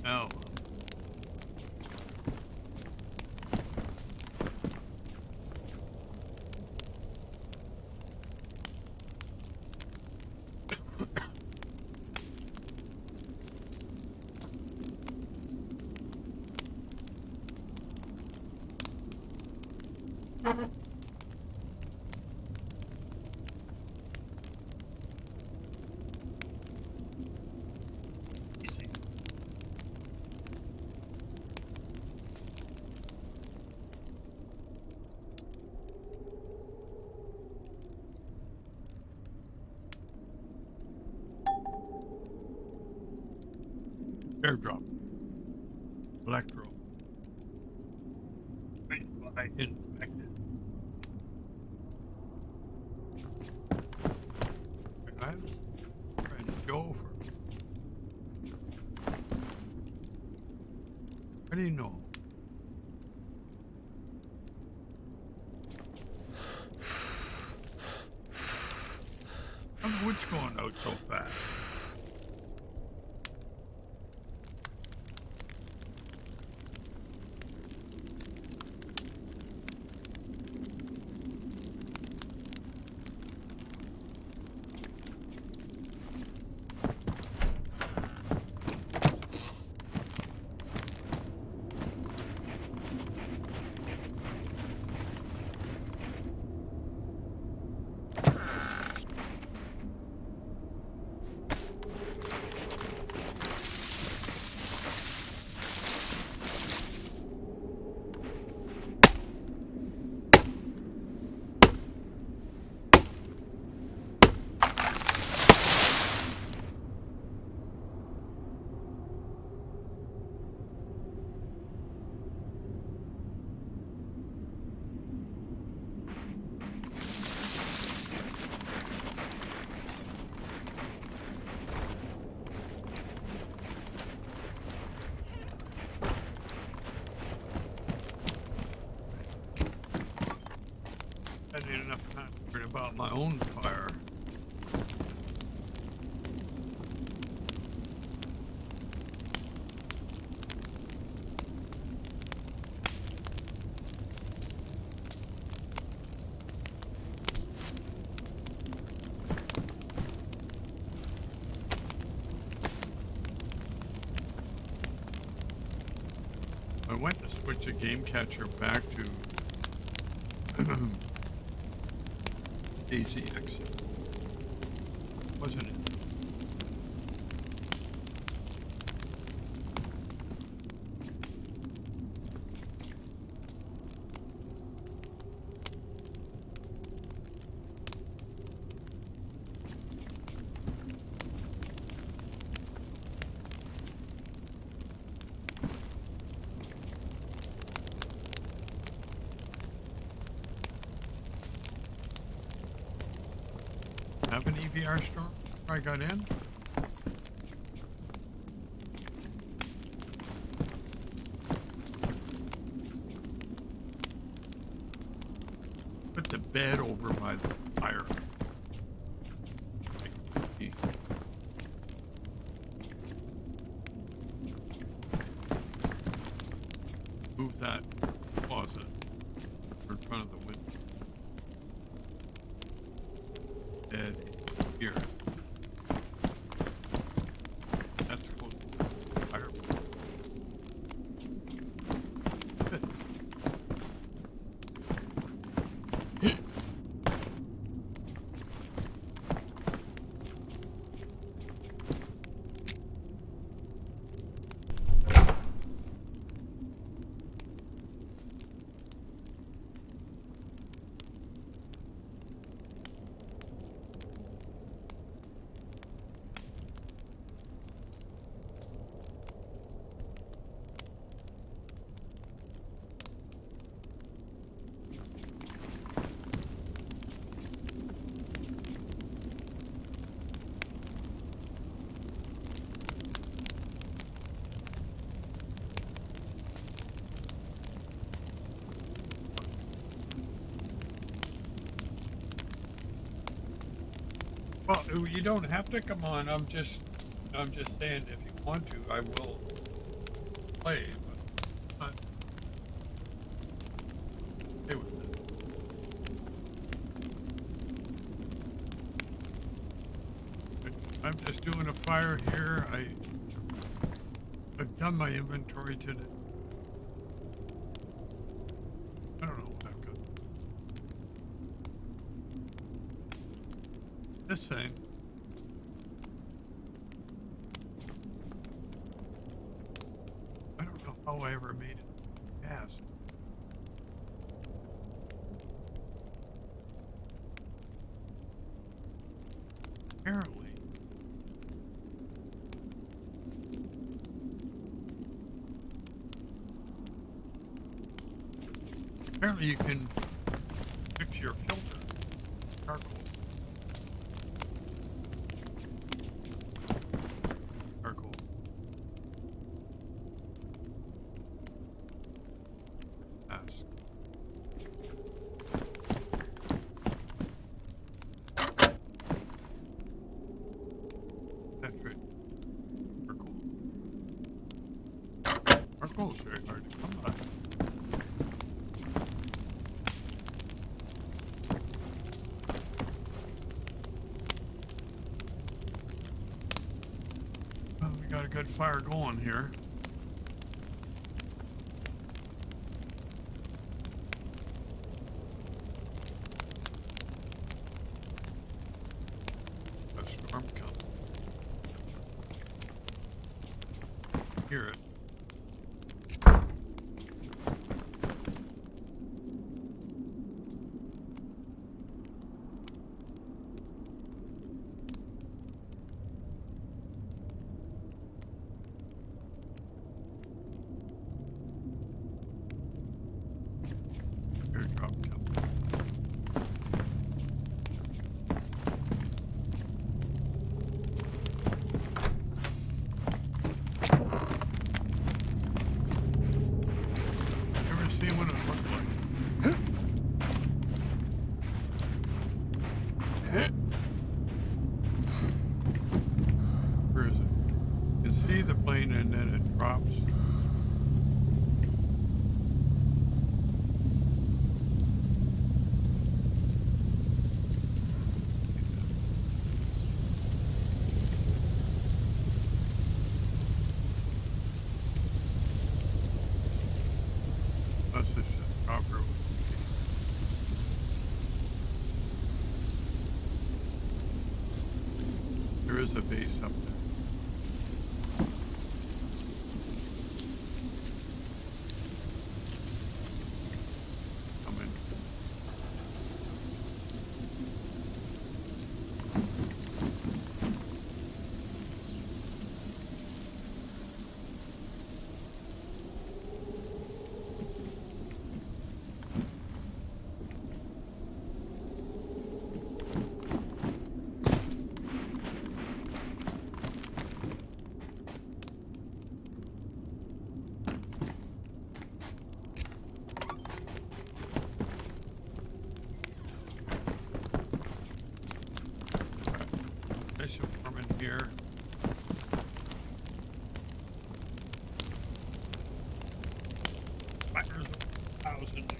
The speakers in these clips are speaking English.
No. Airdrop. Electro. I inspected. I was trying to go for. How do you know? How's wood's going out so fast? I need enough time to worry about my own fire. I went to switch the game catcher back to AZX. Wasn't it? Have an EVR storm before I got in? Put the bed over by the fire. Move that closet in front of the window. Bed here. That's close to the fireplace. Well, you don't have to come on. I'm just saying if you want to, I will play, but not okay with it. I'm just doing a fire here. I've done my inventory today. I don't know what I've got. This thing. I don't know how I ever made it gas. Apparently you can fix your filter. Charcoal. Charcoal. Ask. That's right. Charcoal. Charcoal is very hard to come by. Got a good fire going here. A storm coming. Hear it. Airdrop coming. Ever see what it looked like? Where is it? You can see the plane and then it drops. That's just a proper. There is a base up there. Come in. Station farm in here. There's a house in there.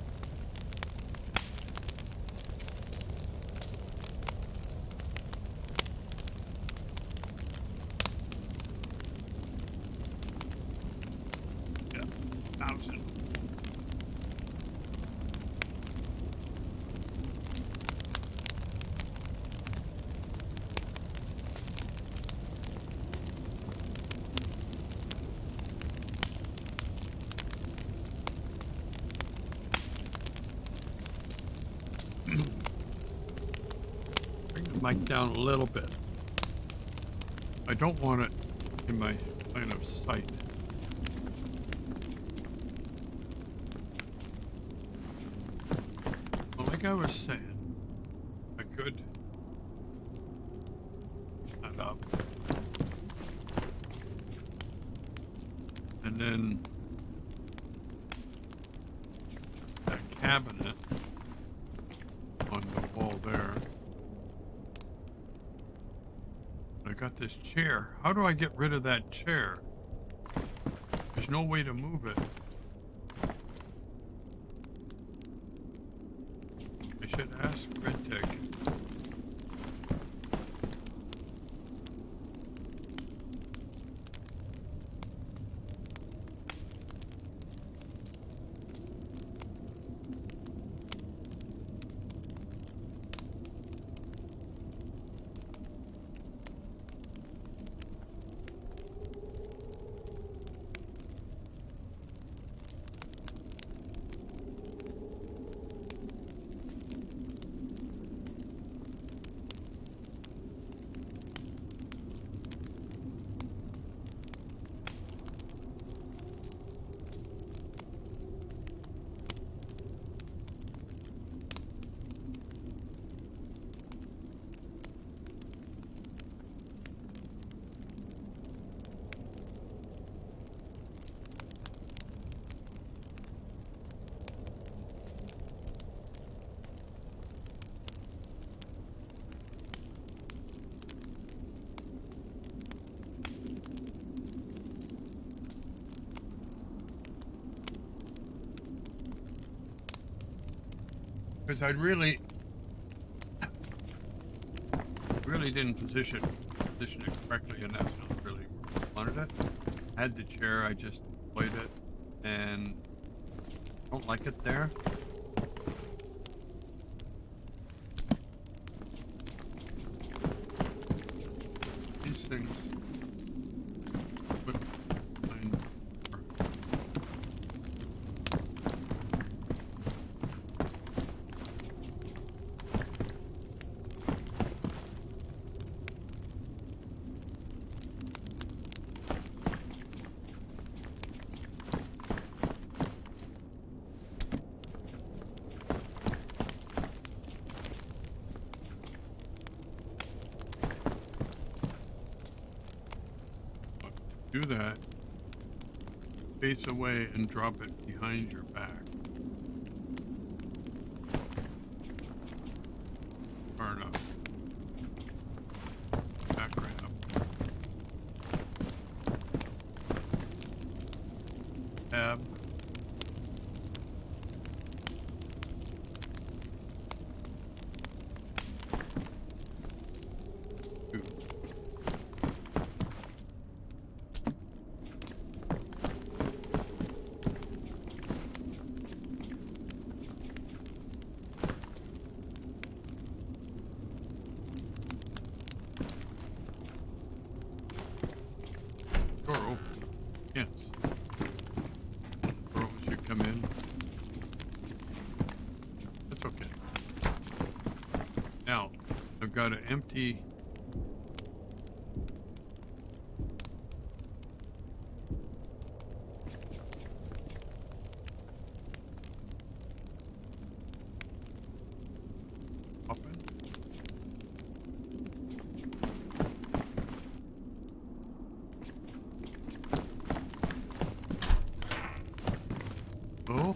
Yeah, 1,000. Bring the mic down a little bit. I don't want it in my line of sight. Well, like I was saying, I could stand up and then that cabinet on the wall there. I got this chair. How do I get rid of that chair? There's there's no way to move it. I should ask RedTic. Because I really didn't position it correctly, and that's not really where I wanted it. I had the chair, I just played it, and I don't like it there. These things would do that, face away and drop it behind your back. Far enough. Back right up. Tab. Two. Door open. Yes. Door opens, you come in. That's okay. Now, I've got an empty open. Oh.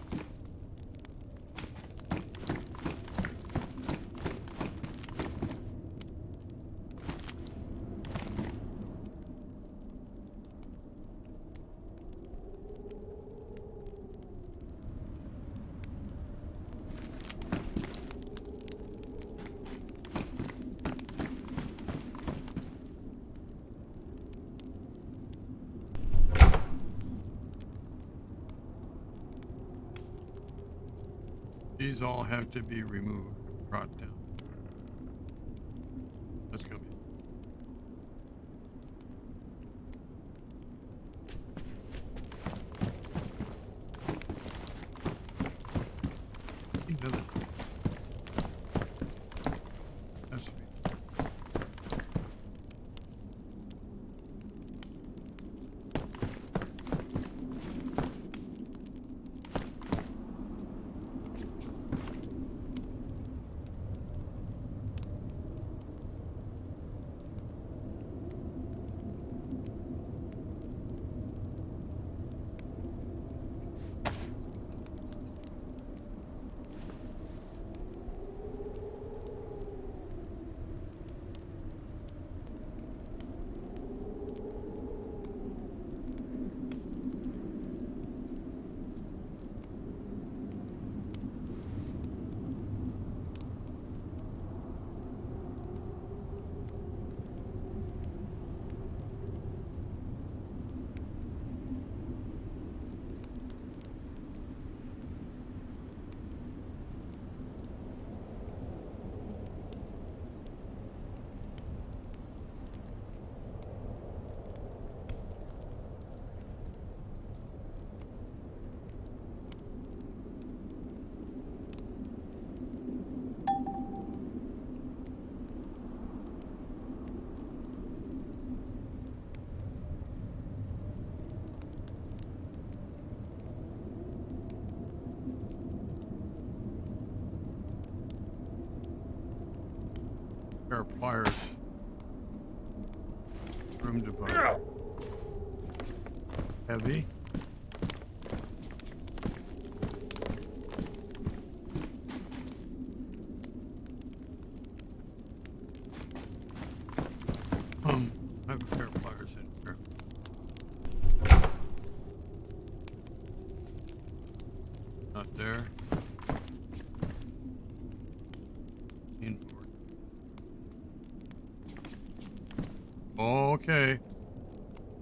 These all have to be removed, brought down. That's gonna be. Another. Has to be. pair of pliers. Room divider. Heavy. I have a pair of pliers in here. Not there. Inboard. Okay.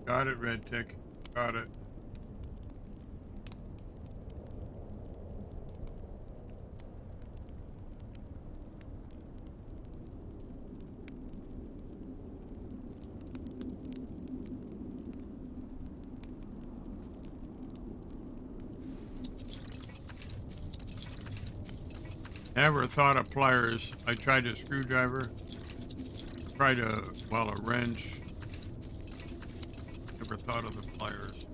Got it, RedTic. Got it. Never thought of pliers. I tried a screwdriver. Tried a wrench. Never thought of the pliers.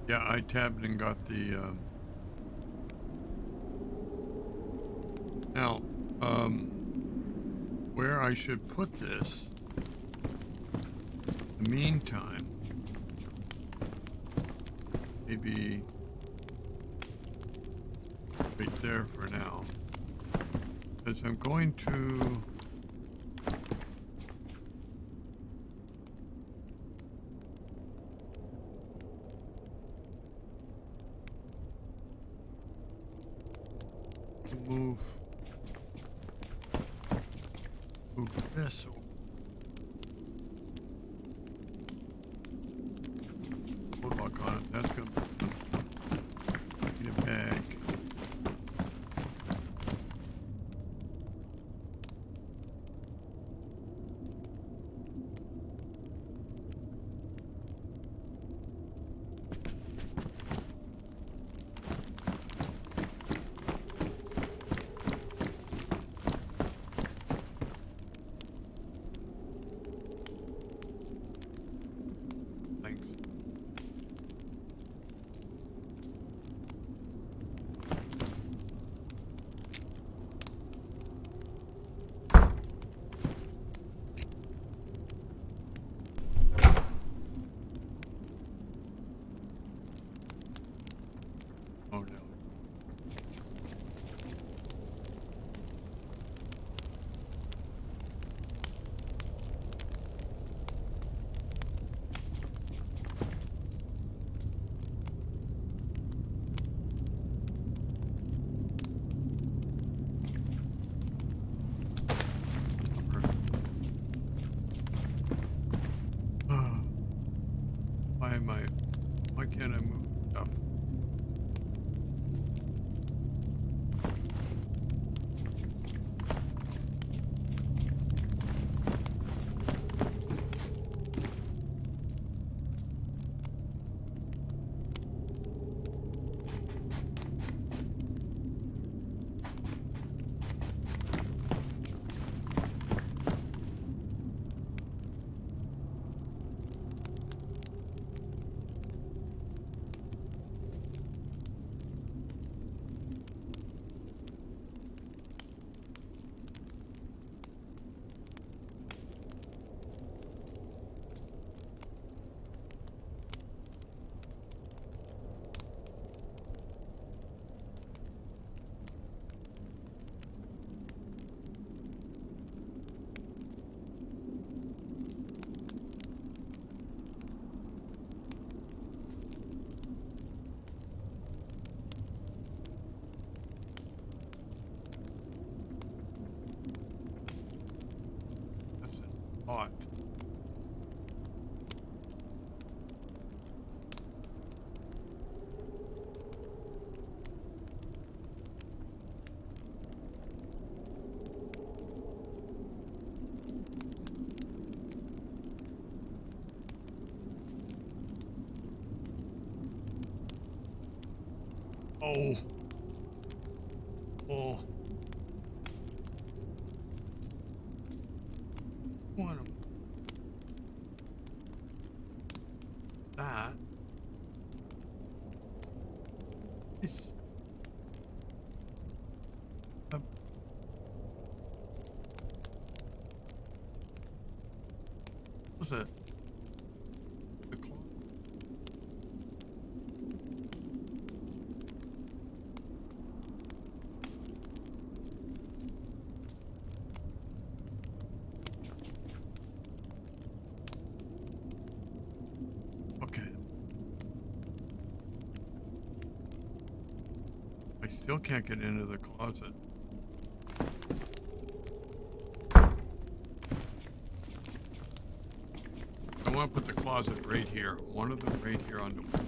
Yeah, I tabbed and got the, now, where I should put this, in the meantime, maybe right there for now, because I'm going to move this. Hold lock on it. That's good. Need a bag. Oh no. Why can't I move stuff? Hot. Oh. Oh. What am that? It's was it? The closet. Okay. I still can't get into the closet. I want to put the closet right here. One of them right here on the wall.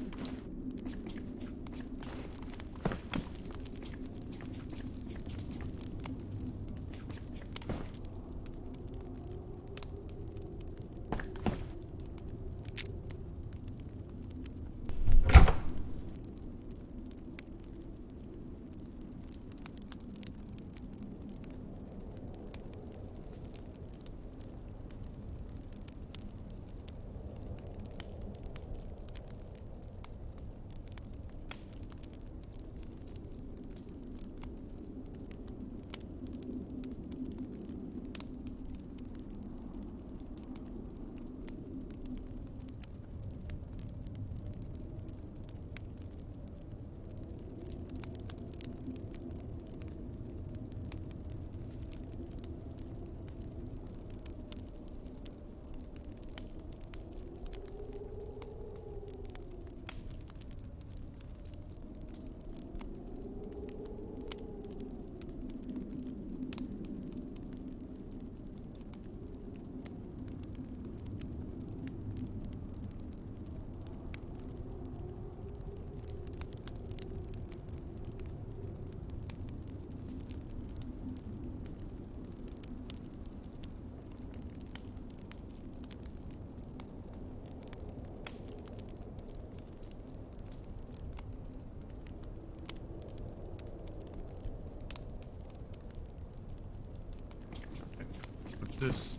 Put this.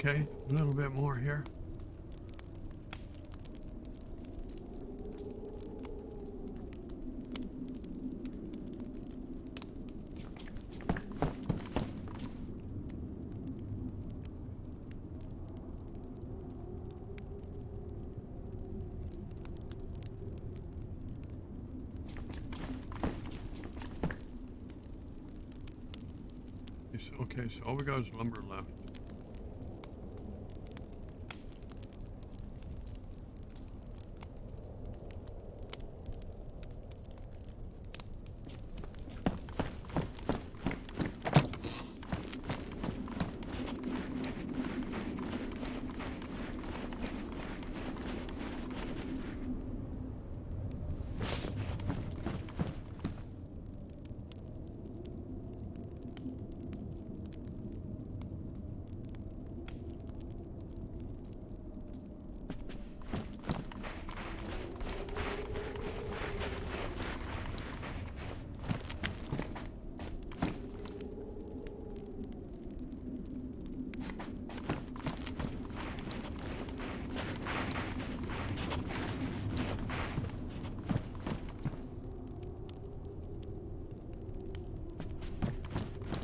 Okay, a little bit more here. Okay, so all we got is lumber left.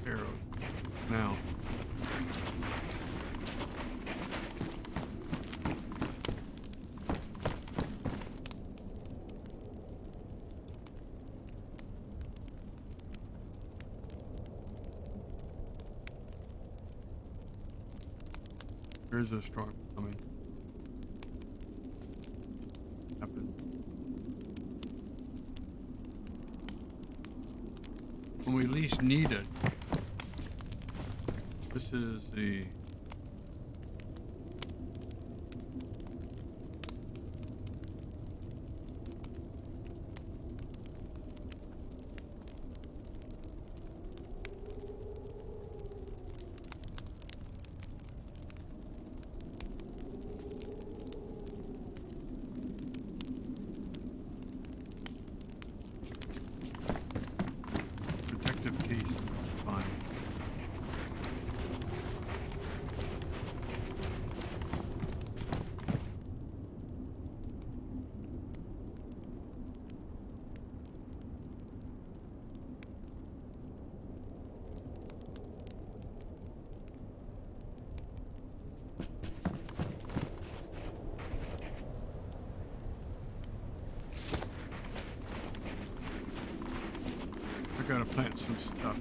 Arrows. Now. There's a storm coming. Happen. When we least need it. This is the protective case. Fine. I gotta plant some stuff.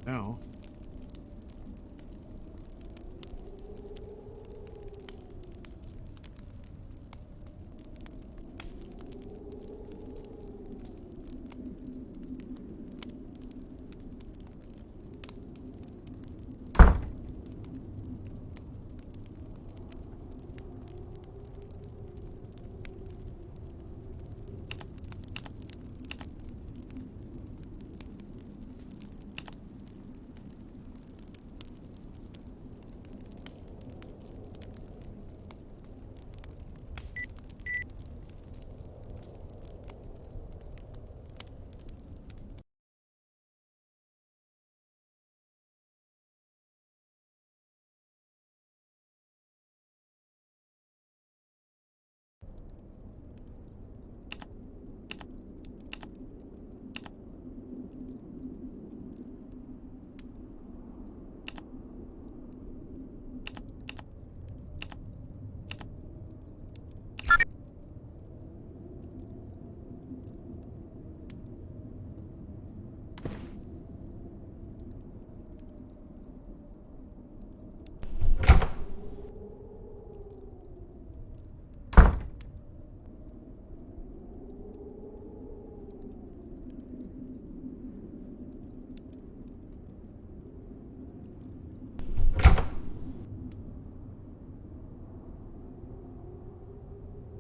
Now,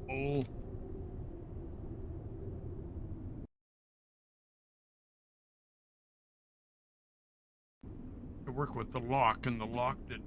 oh, to work with the lock, and the lock did.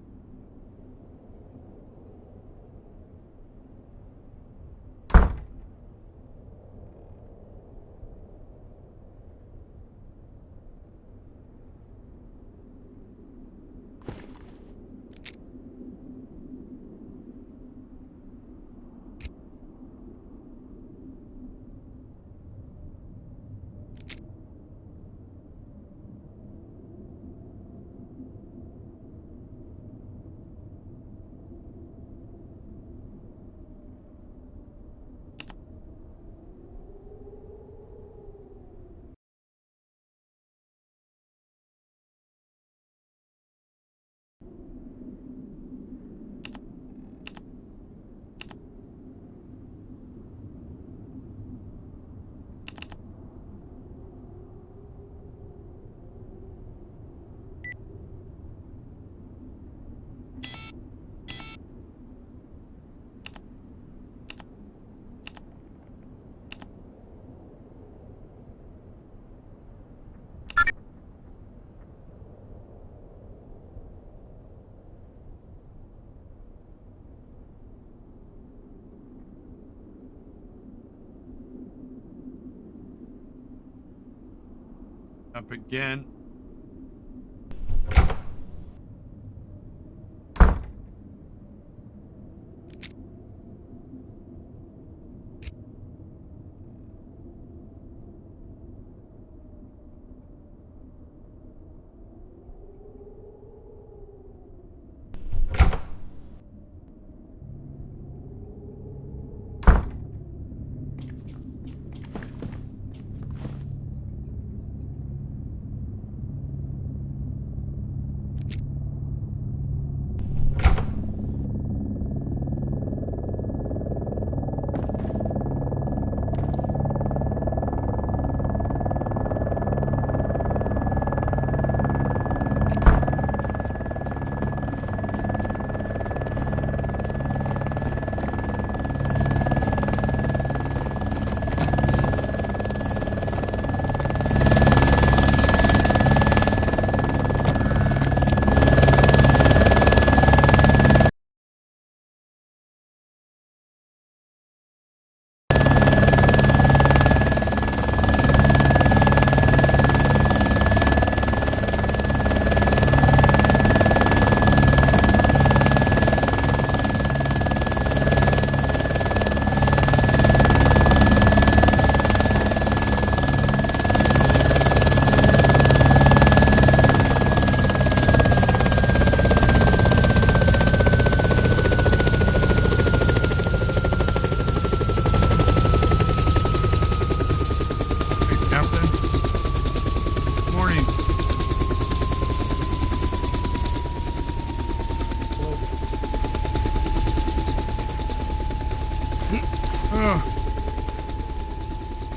Up again.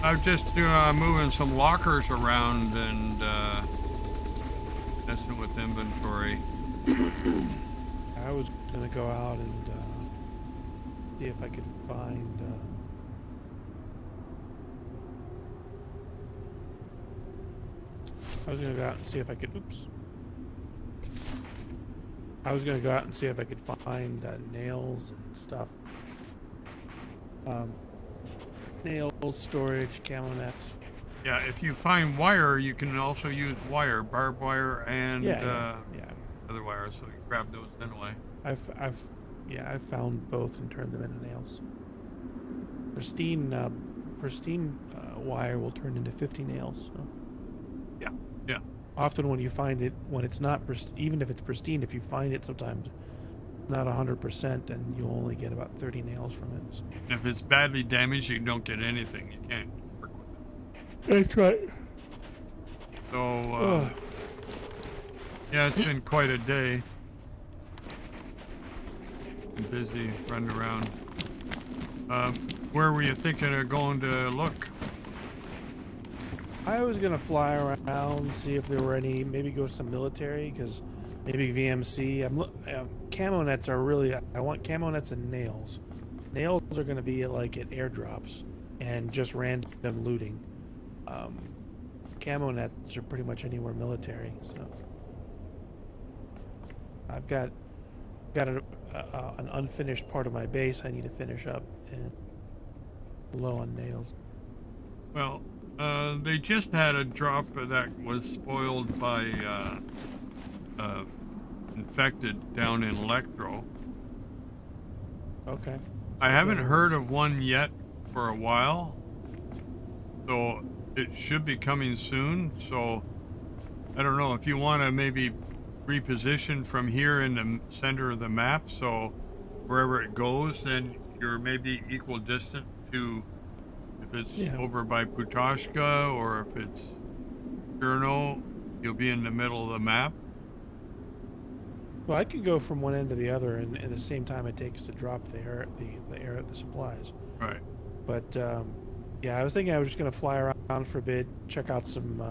I'm just moving some lockers around and messing with inventory. I was gonna go out and see if I could find. I was gonna go out and see if I could. Oops. I was gonna go out and see if I could find nails and stuff. Nails, storage, camo nets. Yeah, if you find wire, you can also use wire, barbed wire, and yeah. other wires. So you grab those anyway. I've found both and turned them into nails. Pristine wire will turn into 50 nails. So. Yeah. Often when you find it, when it's not, even if it's pristine, if you find it sometimes not 100%, and you'll only get about 30 nails from it. So. If it's badly damaged, you don't get anything. You can't work with it. That's right. So, yeah, it's been quite a day. Been busy, running around. Where were you thinking of going to look? I was gonna fly around, see if there were any, maybe go to some military, because maybe VMC. Camo nets are really, I want camo nets and nails. Nails are gonna be like at airdrops and just random looting. Camo nets are pretty much anywhere military. So I've got an unfinished part of my base I need to finish up, and low on nails. Well, they just had a drop that was spoiled by infected down in Electro. Okay. I haven't heard of one yet for a while, so it should be coming soon. So I don't know if you want to maybe reposition from here in the center of the map, so wherever it goes, then you're maybe equal distant to if it's over by Putashka, or if it's Cherno, you'll be in the middle of the map. Well, I could go from one end to the other in the same time it takes to drop the supplies. Right. But yeah, I was thinking I was just gonna fly around for a bit, check out some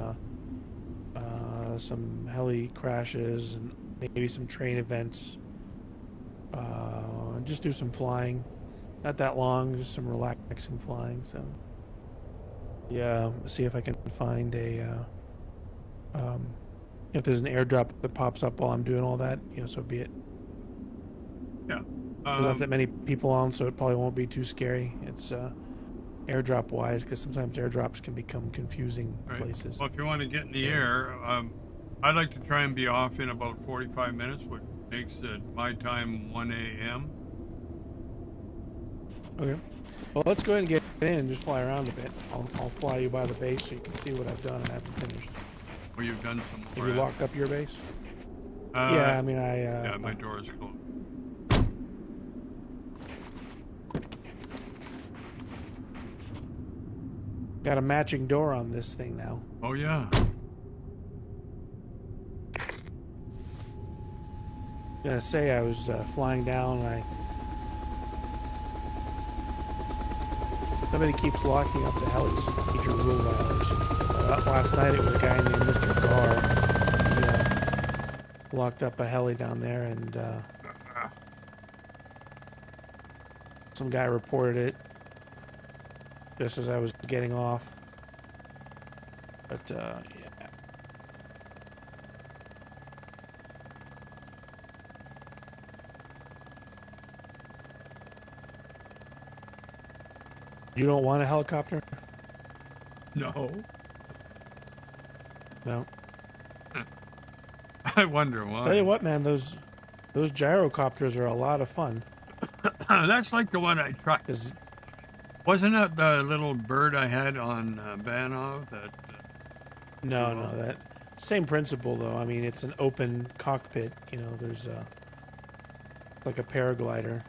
heli crashes and maybe some train events. Just do some flying, not that long, just some relaxing flying. So yeah, see if I can find if there's an airdrop that pops up while I'm doing all that, so be it. Yeah. There's not that many people on, so it probably won't be too scary. It's airdrop wise, because sometimes airdrops can become confusing Right. places. Well, if you want to get in the air, I'd like to try and be off in about 45 minutes, which makes it my time 1 a.m. Okay. Well, let's go ahead and get in and just fly around a bit. I'll fly you by the base so you can see what I've done and haven't finished. Where you've done some Have more. you locked up your base? Uh, Yeah, I mean, yeah, my door is closed. got a matching door on this thing now. Oh, yeah. I'm gonna say I was flying down and somebody keeps locking up the helis. Major rule violation. Last night it was a guy named Mr. Gar. He locked up a heli down there, and some guy reported it just as I was getting off. But yeah. You don't want a helicopter? No. No. I wonder why. Tell you what, man, those gyrocopters are a lot of fun. That's like the one I tried. 'Cause Wasn't that the little bird I had on Banov? That. no, that same principle though. I mean, it's an open cockpit. You know, there's like a paraglider.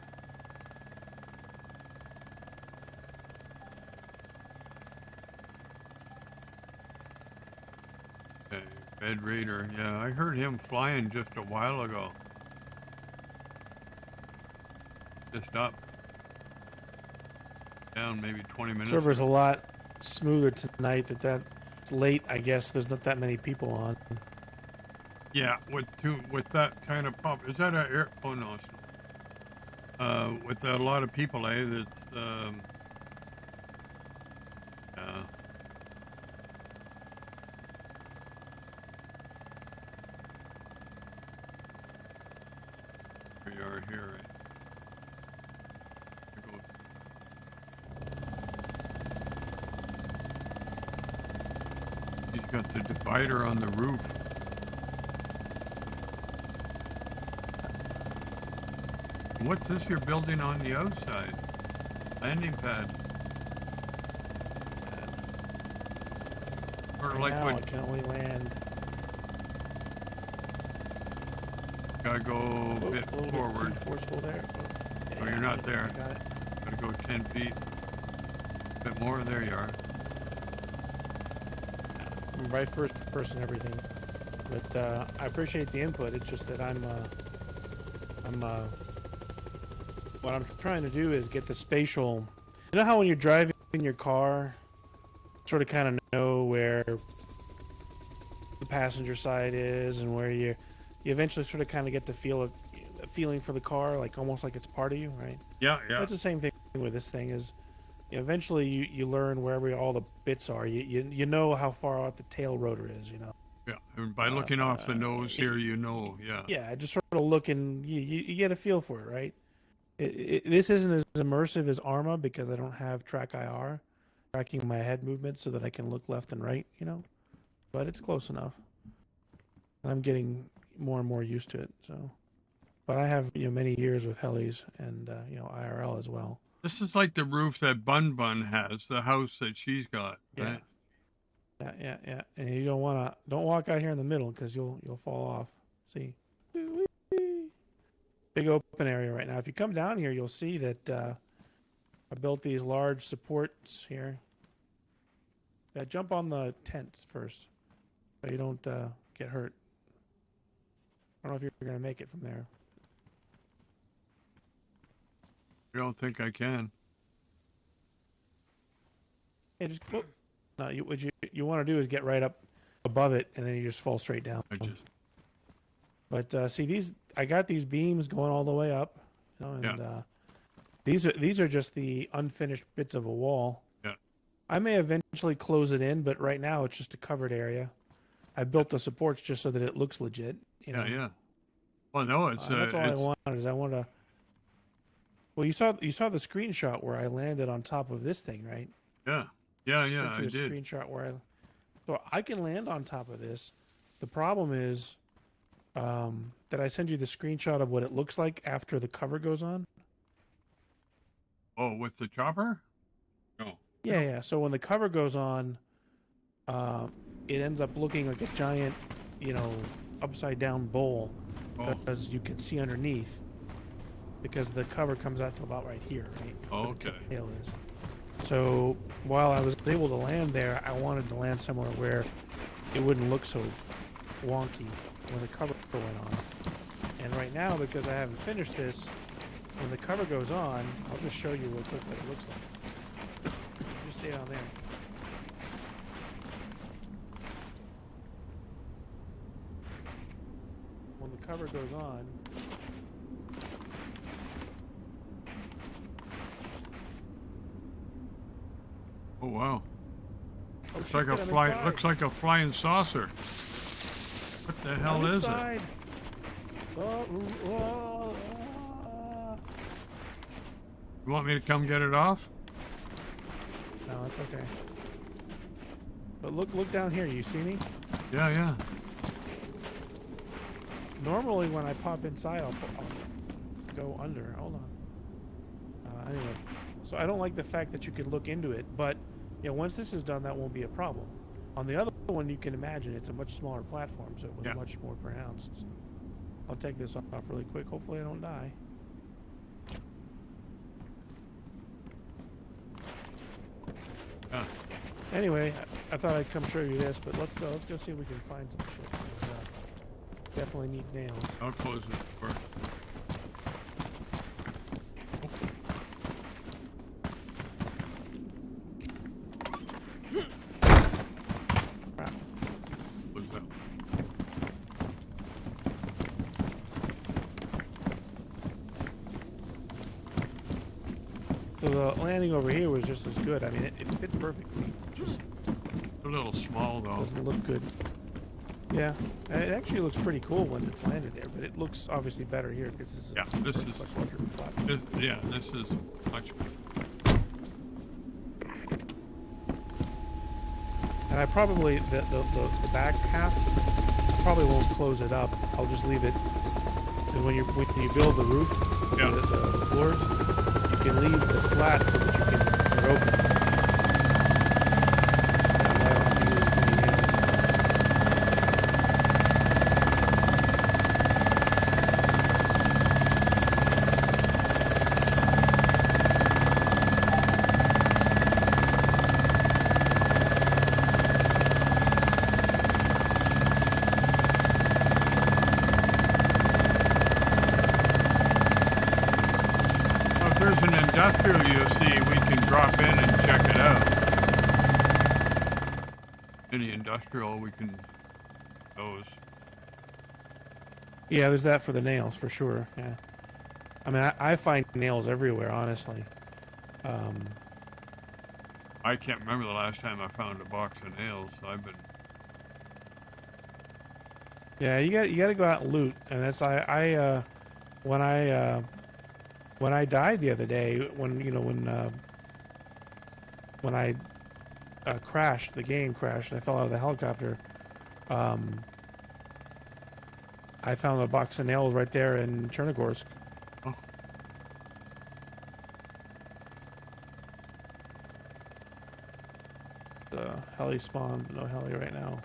Red Raider. Yeah, I heard him flying just a while ago. Just up. Down maybe 20 minutes. Server's a lot smoother tonight. That's late. I guess there's not that many people on. Yeah, with that kind of pump. Is that a air? Oh no. It's not. With a lot of people, that's we are here, right? He's got the divider on the roof. What's this you're building on the outside? Landing pad. Or Right like now, what? I can only land. Gotta go a bit little forward. Bit too forceful there. Oh, you're not there. Got it. Gotta go 10 feet. A bit more. There you are. I'm right first person everything, but I appreciate the input. It's just that what I'm trying to do is get the spatial. You know how when you're driving in your car, sort of kind of know where the passenger side is and where you eventually sort of kind of get the feeling for the car, like almost like it's part of you, right? Yeah, yeah. That's the same thing with this thing. Is eventually you learn wherever all the bits are. You know how far out the tail rotor is. You know. Yeah, and by looking off the nose here, you know, yeah. Yeah, just sort of looking, you get a feel for it, right? This isn't as immersive as Arma because I don't have track IR, tracking my head movement so that I can look left and right, you know? But it's close enough. I'm getting more and more used to it, so. But I have, many years with helis and, IRL as well. This is like the roof that Bun Bun has, the house that she's got, right? Yeah. And you don't walk out here in the middle because you'll fall off. See? Big open area right now. If you come down here, you'll see that I built these large supports here. Yeah, jump on the tents first so you don't get hurt. I don't know if you're going to make it from there. I don't think I can. Hey, just go. No, what you want to do is get right up above it, and then you just fall straight down. But see I got these beams going all the way up, and these are just the unfinished bits of a wall. Yeah. I may eventually close it in, but right now it's just a covered area. I built the supports just so that it looks legit. Yeah. Well, no, it's that's all I wanted. I want to. Well, you saw the screenshot where I landed on top of this thing, right? Yeah. Yeah, yeah, Sent I you a did. screenshot where so I can land on top of this. The problem is that I send you the screenshot of what it looks like after the cover goes on. Oh, with the chopper? No. Yeah, yeah. So when the cover goes on, uh, it ends up looking like a giant, you know, upside down bowl Oh, because you can see underneath because the cover comes out to about right here, right? Where the okay. tail is. So while I was able to land there, I wanted to land somewhere where it wouldn't look so wonky when the cover went on. And right now, because I haven't finished this, when the cover goes on, I'll just show you real quick what it looks like. Just stay down there. When the cover goes on, Oh, wow. oh, Looks shit, like a I'm fly. inside. Looks like a flying saucer. What the hell I'm is inside. it? Oh. You want me to come get it off? No, it's okay. But look down here. You see me? Yeah, yeah. Normally, when I pop inside, I'll go under. Hold on. Anyway, so I don't like the fact that you can look into it, but you know, once this is done, that won't be a problem. On the other one, you can imagine it's a much smaller platform, so it was much more pronounced. I'll take this off really quick. Hopefully, I don't die. Yeah. Anyway, I thought I'd come show you this, but let's go see if we can find some shit. 'Cause, definitely need nails. I'll close the door. Crap. Close that. So the landing over here was just as good. I mean, it fits perfectly. Just A little small though. doesn't look good. Yeah, and it actually looks pretty cool when it's landed there, but it looks obviously better here because this is This is much larger platform. this is much. And I probably the back half I probably won't close it up. I'll just leave it. And when you build the roof, the floors, you can leave the slats so that you can leave it open. And I don't have to use as many nails. Well, if there's an industrial you see, we can drop in and check it out. Any industrial, we can those. Yeah, there's that for the nails for sure. Yeah, I mean I find nails everywhere, honestly. I can't remember the last time I found a box of nails. I've been. Yeah, you got to go out and loot, and that's when I died the other day, when I crashed, the game crashed, and I fell out of the helicopter. I found a box of nails right there in Chernogorsk. Oh. The heli spawn, no heli right now.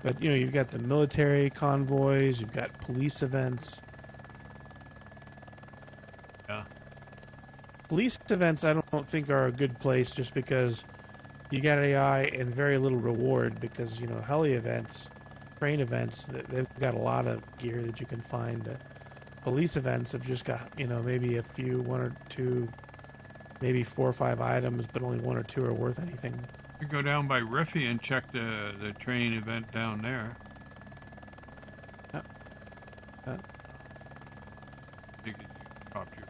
But you know, you've got the military convoys, you've got police events. Yeah. Police events, I don't think are a good place just because you got AI and very little reward. Because you know, heli events, train events, they've got a lot of gear that you can find. Police events have just got maybe a few, one or two, maybe 4 or 5 items, but only 1 or 2 are worth anything. You go down by Riffy and check the train event down there. You can talk to.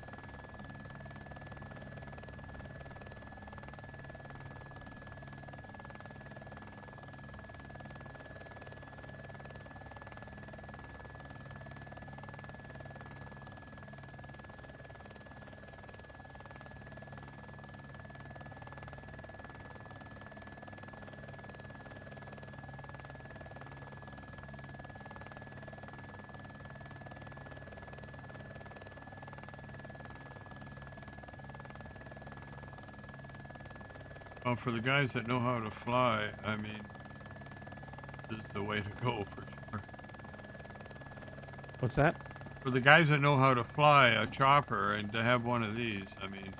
Well, for the guys that know how to fly, I mean, this is the way to go for sure. What's that? For the guys that know how to fly a chopper and to have one of these, I mean,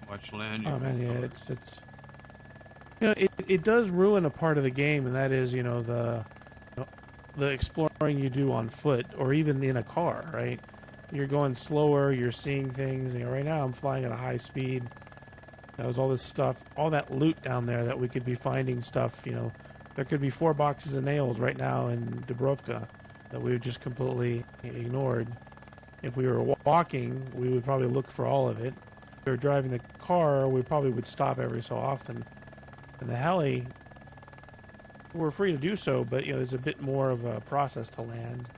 how much land you Oh man, can yeah, cover. it's it does ruin a part of the game, and that is the exploring you do on foot or even in a car, right? You're going slower, you're seeing things. Right now I'm flying at a high speed. That was all this stuff, all that loot down there that we could be finding stuff. There could be 4 boxes of nails right now in Dubrovka that we've just completely ignored. If we were walking, we would probably look for all of it. If we were driving the car, we probably would stop every so often. And the heli, we're free to do so, but there's a bit more of a process to land.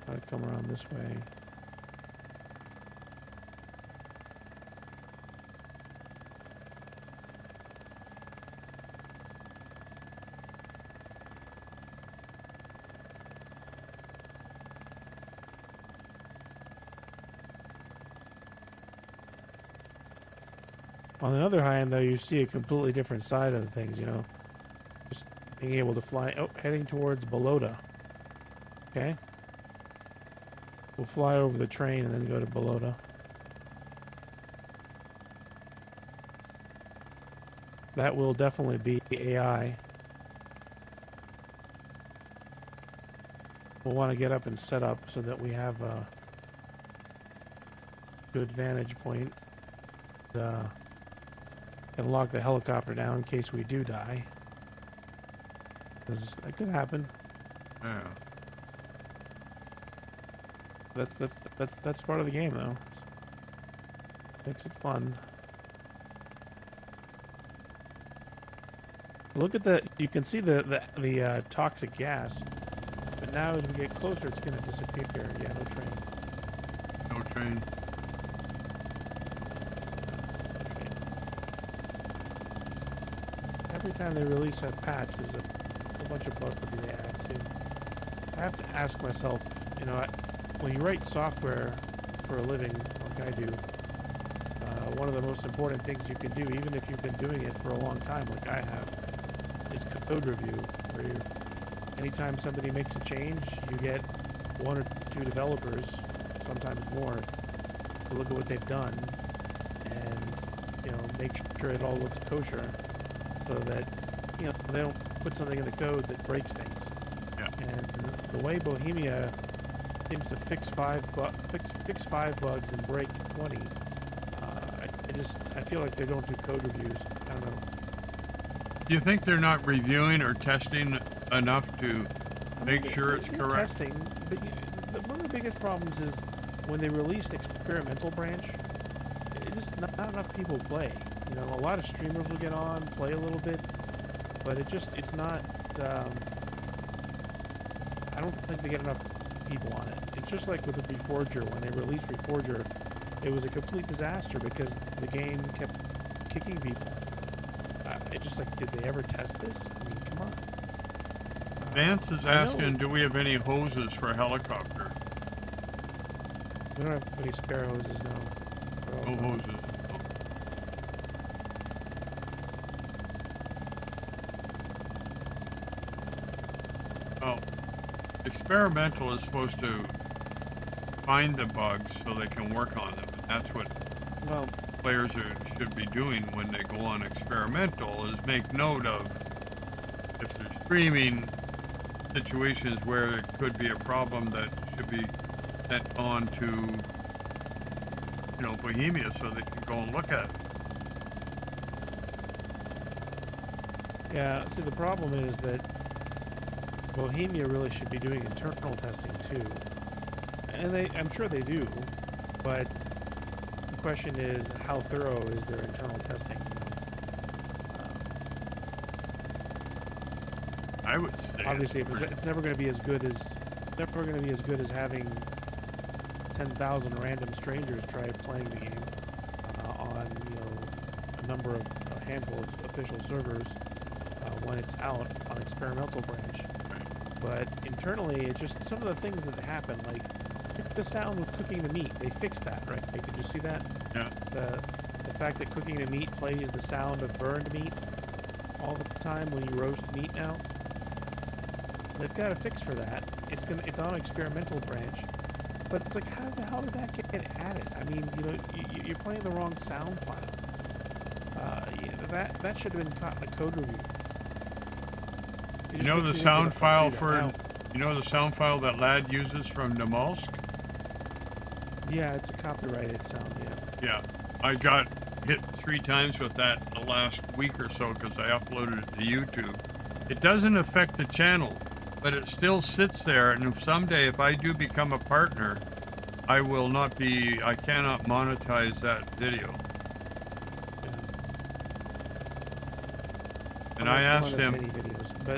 I'd come around this way. On the other hand, though, you see a completely different side of things, Just being able to fly. Oh, heading towards Balota. Okay. We'll fly over the train and then go to Balota. That will definitely be AI. We'll want to get up and set up so that we have a good vantage point. And lock the helicopter down in case we do die. Because that could happen. Yeah. That's part of the game, though. Makes it fun. Look at you can see the toxic gas, but now as we get closer, it's going to disappear. Yeah, no train. No train. Every time they release a patch, there's a whole bunch of bugs they add too. I have to ask myself, when you write software for a living, like I do, one of the most important things you can do, even if you've been doing it for a long time, like I have, is code review. Where anytime somebody makes a change, you get 1 or 2 developers, sometimes more, to look at what they've done and make sure it all looks kosher, so that they don't put something in the code that breaks things. Yeah. And the way Bohemia seems to fix 5 bugs and break 20, I feel like they don't do code reviews. I don't know. Do you think they're not reviewing or testing enough to make sure it's they're correct? Testing, but one of the biggest problems is when they released experimental branch, just not enough people play. A lot of streamers will get on, play a little bit, but it's not. I don't think they get enough people on it. It's just like with the Reforger. When they released Reforger, it was a complete disaster because the game kept kicking people. It's just like, did they ever test this? I mean, come on. Vance is asking, do we have any hoses for a helicopter? We don't have any spare hoses, no. No hoses. Well, experimental is supposed to find the bugs so they can work on them. And that's what players should be doing when they go on experimental, is make note of if they're streaming situations where there could be a problem that should be sent on to Bohemia so they can go and look at it. Yeah, see, the problem is that Bohemia really should be doing internal testing too. And I'm sure they do, but the question is, how thorough is their internal testing? I would say obviously it's never going to be as good as having 10,000 random strangers try playing the game on a handful of official servers when it's out on experimental branch. But internally, it's just some of the things that happen. Like the sound with cooking the meat. They fixed that, right? Did you see that? Yeah. The fact that cooking the meat plays the sound of burned meat all the time when you roast meat now. They've got a fix for that. It's on experimental branch, but it's like, how the hell did that get added? I mean, you're playing the wrong sound file. That should have been caught in a code review. You know the sound file that Lad uses from Namalsk? Yeah, it's a copyrighted sound. Yeah. Yeah, I got hit 3 times with that the last week or so because I uploaded it to YouTube. It doesn't affect the channel, but it still sits there. And if someday, if I do become a partner, I cannot monetize that video. And I asked him,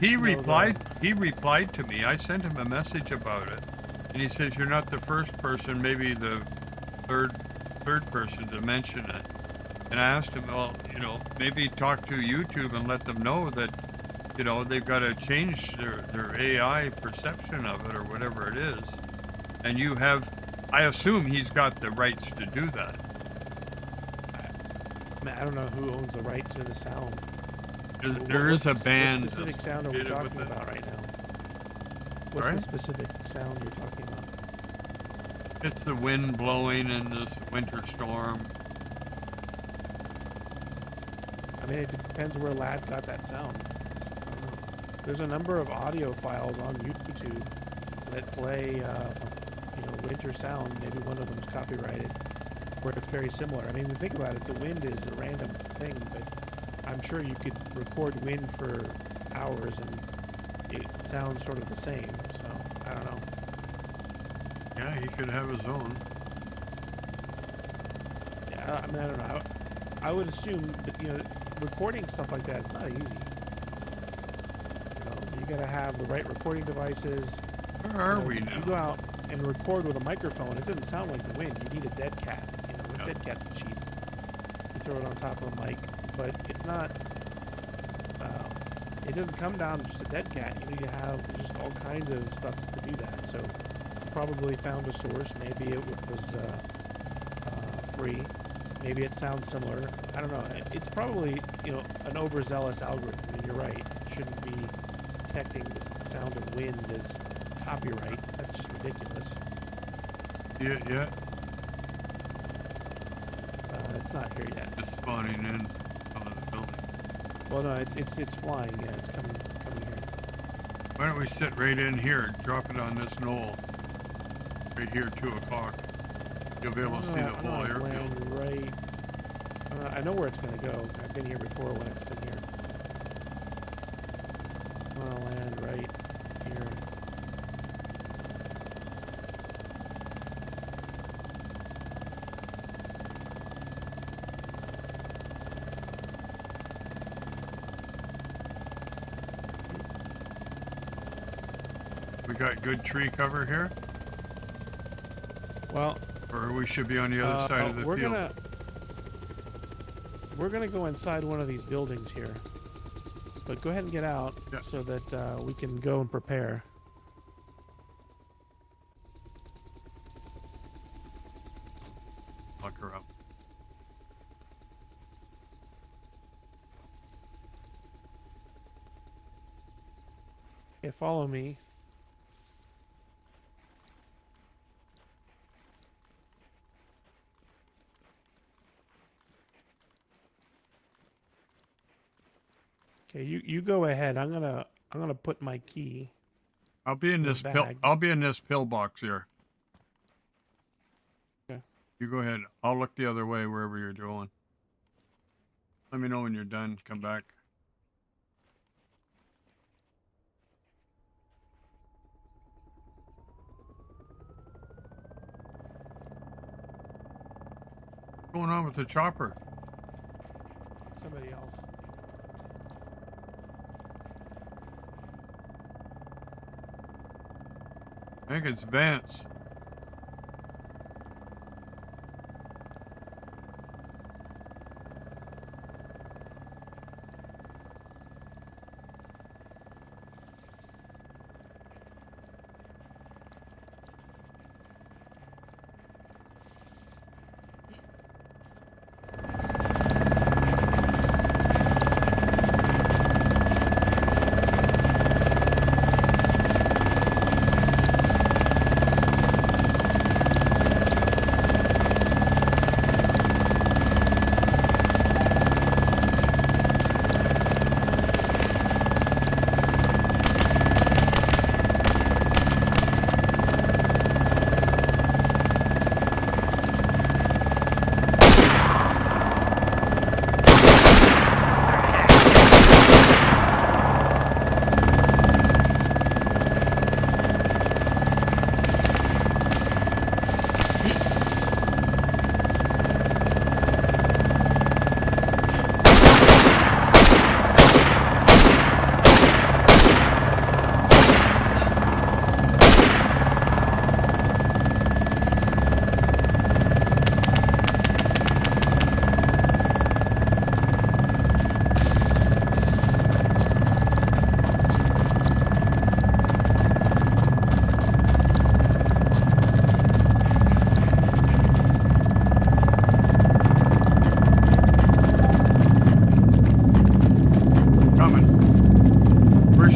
he replied to me. I sent him a message about it, and he says, you're not the first person, maybe the third person to mention it. And I asked him, well, maybe talk to YouTube and let them know that, they've got to change their AI perception of it or whatever it is. And I assume he's got the rights to do that. I don't know who owns the rights to the sound. There is a band. What specific sound are we talking about right now? What's the specific sound you're talking about? It's the wind blowing in this winter storm. I mean, it depends where Lad got that sound. I don't know. There's a number of audio files on YouTube that play, winter sound. Maybe one of them's copyrighted, where it's very similar. I mean, think about it. The wind is a random thing, but I'm sure you could record wind for hours and it sounds sort of the same. So I don't know. Yeah, he could have his own. Yeah, I mean, I don't know. I would assume that recording stuff like that is not easy. You got to have the right recording devices. Where are we now? You go out and record with a microphone. It doesn't sound like the wind. You need a dead cat. Dead cat's cheap. You throw it on top of a mic. But it's not, it doesn't come down to just a dead cat. You need to have just all kinds of stuff to do that. So probably found a source. Maybe it was free. Maybe it sounds similar. I don't know. It's probably, an overzealous algorithm. I mean, you're right. It shouldn't be detecting the sound of wind as copyright. That's just ridiculous. Yeah. It's not here yet. It's spawning in. The building. Well, no, it's flying. Yeah, it's coming here. Why don't we sit right in here, drop it on this knoll, right here, 2 o'clock. You'll be able to see the whole airfield. Right. I know where it's going to go. I've been here before when it's been here. I'm going to land right here. We got good tree cover here? Well, or we should be on the other side of the field. We're gonna go inside one of these buildings here, but go ahead and get out so that we can go and prepare. Lock her up. Okay, follow me. Okay, you go ahead. I'm gonna put my key. I'll be in this pillbox here. Okay. You go ahead. I'll look the other way wherever you're going. Let me know when you're done. Come back. What's going on with the chopper? Somebody else. I think it's Vance.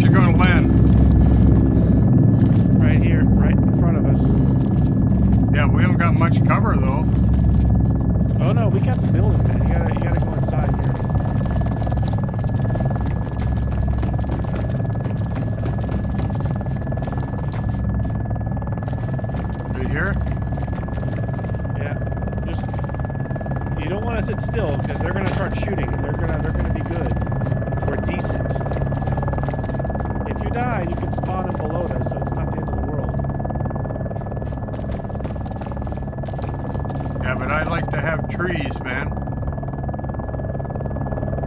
she gonna land? Right here, right in front of us. Yeah, we haven't got much cover though. Oh no, we got the building, man. You gotta go inside here. Right here? Yeah. Just you don't want to sit still because they're gonna start shooting and they're gonna be good or decent. If you die, you can spawn in below us, so it's not the end of the world. Yeah, but I like to have trees, man.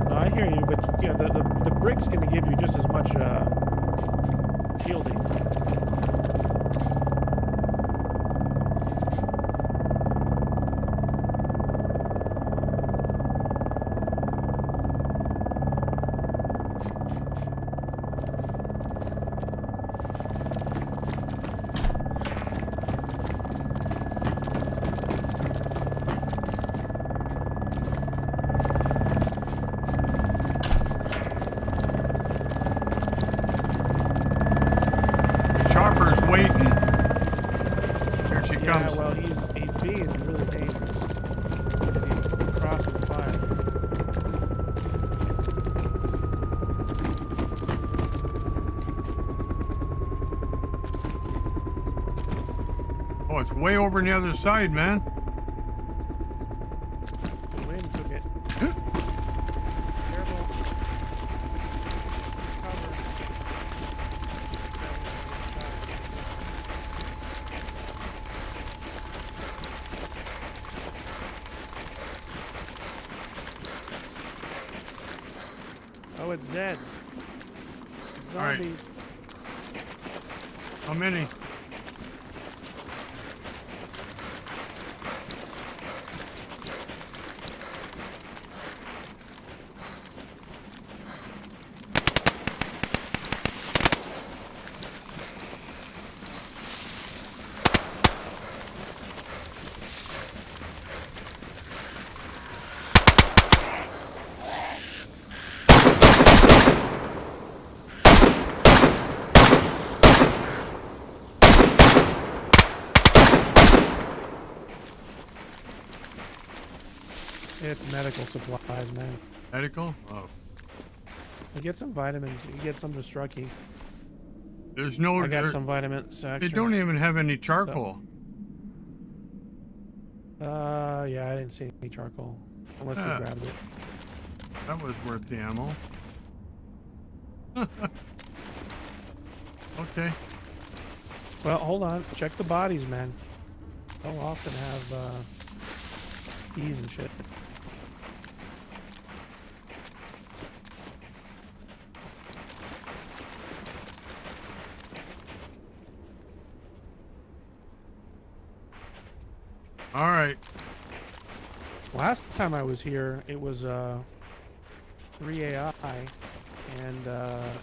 No, I hear you, but yeah, the brick's gonna give you just as much shielding. Chopper's waiting. Here she Yeah, comes. well, he's being really dangerous. He's crossing the fire. Oh, it's way over on the other side, man. The wind took it. Careful. Cover. Oh, it's Zed. It's All right. zombies. How many? It's medical supplies, man. Medical? Oh. You get some vitamins. You get some Destructi. There's no... I got some vitamins. They don't even have any charcoal. Yeah, I didn't see any charcoal. Unless you grabbed it. That was worth the ammo. Okay. Well, hold on. Check the bodies, man. They'll often have, keys and shit. All right. Last time I was here, it was 3 AI, and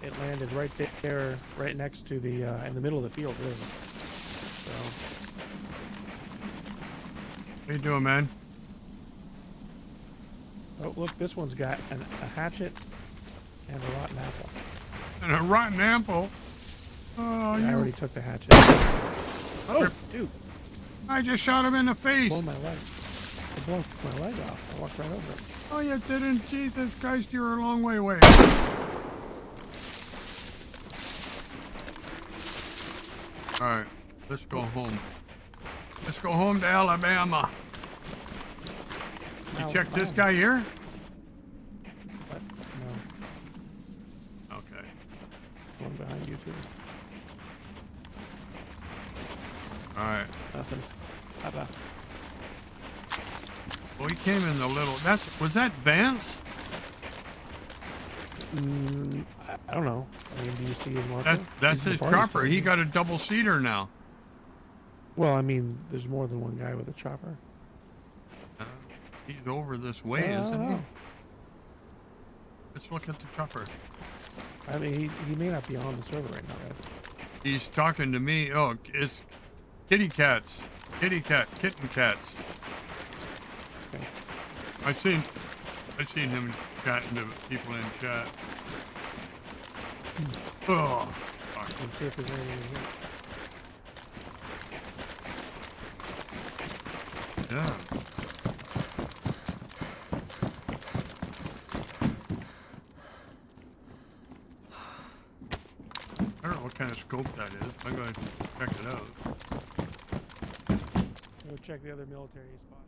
it landed right there, right next to the in the middle of the field, really. So. How you doing, man? Oh, look, this one's got a hatchet and a rotten apple. And a rotten apple. Oh, Yeah, I you! already took the hatchet. Oh, Rip. dude! I just shot him in the face. Blow my leg. I blew my leg off. I walked right over it. Oh, you didn't? Jesus Christ, you were a long way away. All right, let's go home. Let's go home to Alabama. You check this guy here? What? No. Okay. One behind you, too. All right. Nothing. Bye-bye. Well, he came in the little... Was that Vance? I don't know. I mean, do you see his marker? That's his chopper. He got a double-seater now. Well, I mean, there's more than one guy with a chopper. He's over this way, isn't he? know. Let's look at the chopper. I mean, he may not be on the server right now, Ed. He's talking to me. Oh, it's kitty cats. Kitty cat. Kitten cats. Okay. I seen him chatting to people in chat. Oh, fuck. and see if there's anything in here. Yeah. I don't know what kind of scope that is. I'm going to check it out. Go check the other military spot.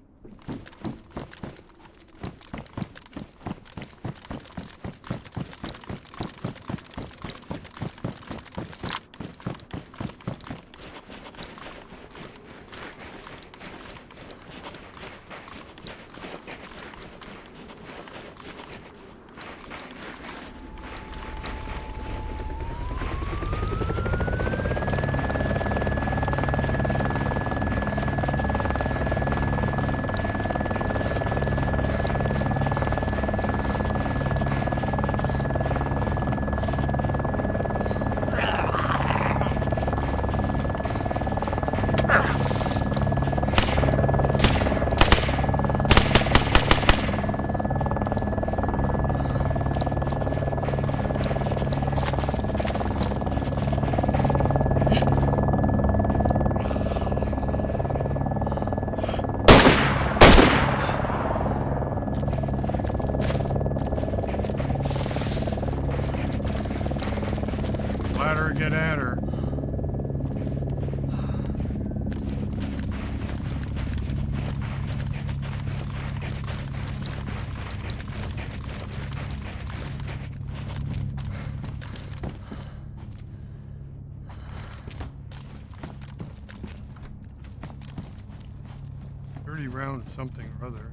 Let her get at her. Round something or other.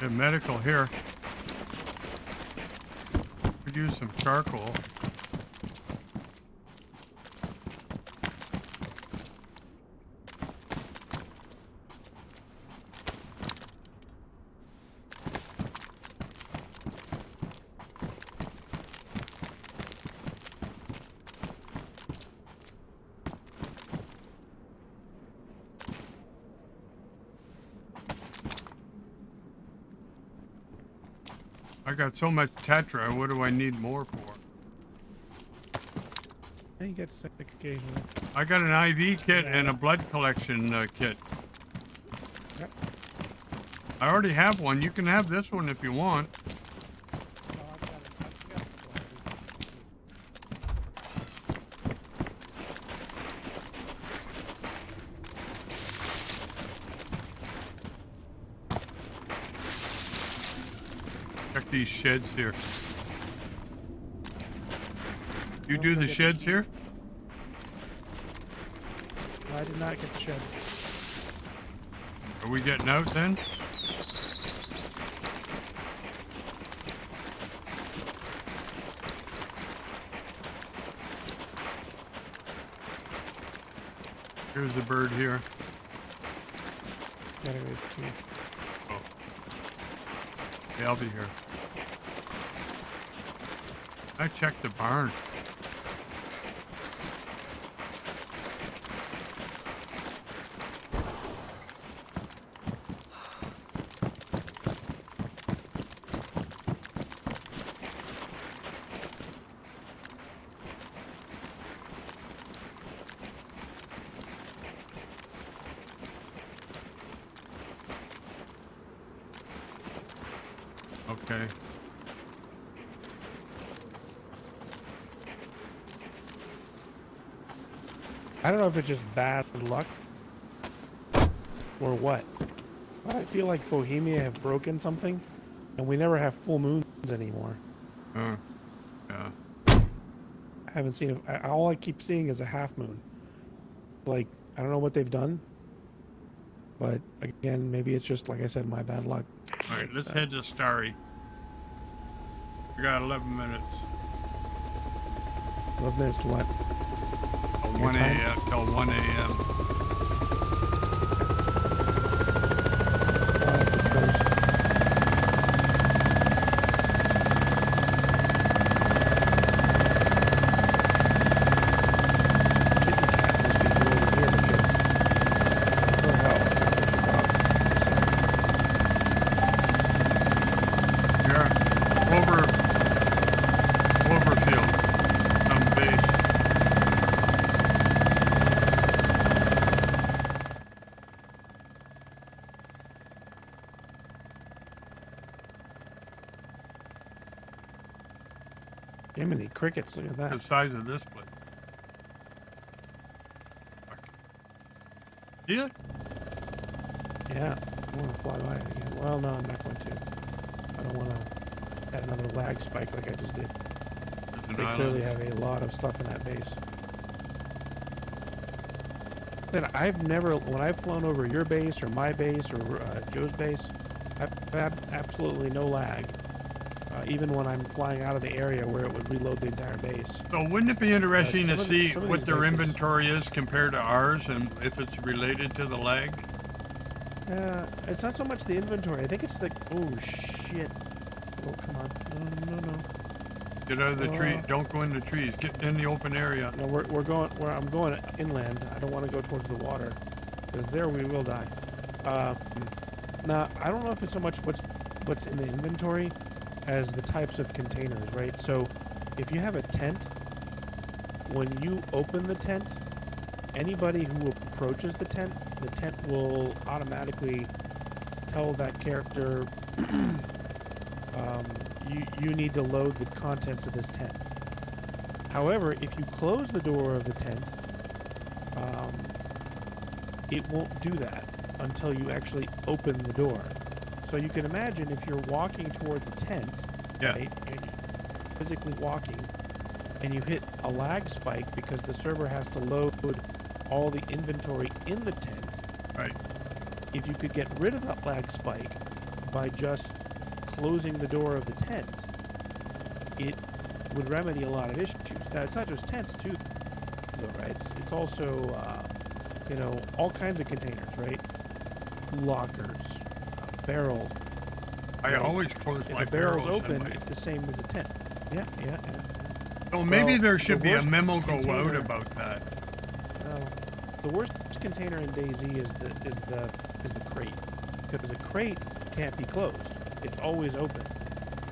Got medical here. Could use some charcoal. I got so much Tetra, what do I need more for? And you get sick occasionally. I got an IV kit and a blood collection kit. Yep. I already have one. You can have this one if you want. No, I've got it. Check these sheds here. You do the sheds here? I did not get the shed. Are we getting out then? Here's the bird here. Gotta wait for me. Oh. Yeah, I'll be here. I checked the barn. Okay. I don't know if it's just bad luck or what, but I feel like Bohemia have broken something, and we never have full moons anymore. Yeah. I haven't seen it. All I keep seeing is a half moon. Like, I don't know what they've done, but again, maybe it's just, like I said, my bad luck. All right, let's head to Starry. We got 11 minutes. 12 minutes to what? Till 1 a.m. Till 1 a.m. crickets. Look at that. The size of this place. See it? Yeah. I want to fly by it again. Well, no, I'm not going to. I don't want to add another lag spike like I just did. They clearly have a lot of stuff in that base. But I've never, when I've flown over your base or my base or Joe's base, I've had absolutely no lag. Even when I'm flying out of the area where it would reload the entire base. So wouldn't it be interesting to see what their bases, inventory is compared to ours and if it's related to the lag? It's not so much the inventory. I think it's the, oh shit. Oh, come on. No. Get out of the tree. Don't go in the trees. Get in the open area. No, I'm going inland. I don't want to go towards the water, because there we will die. Now, I don't know if it's so much what's in the inventory as the types of containers, right? So if you have a tent, when you open the tent, anybody who approaches the tent will automatically tell that character you need to load the contents of this tent. However, if you close the door of the tent, it won't do that until you actually open the door. So you can imagine if you're walking towards a tent, right, and you're physically walking, and you hit a lag spike because the server has to load all the inventory in the tent. Right. If you could get rid of that lag spike by just closing the door of the tent, it would remedy a lot of issues. Now, it's not just tents, too, though, right? It's also, all kinds of containers, right? Lockers, barrels. I always close my barrels. If the barrel's open, it's the same as a tent. Yeah. So maybe there should be a memo go out about that. The worst container in DayZ is the crate, because a crate can't be closed. It's always open,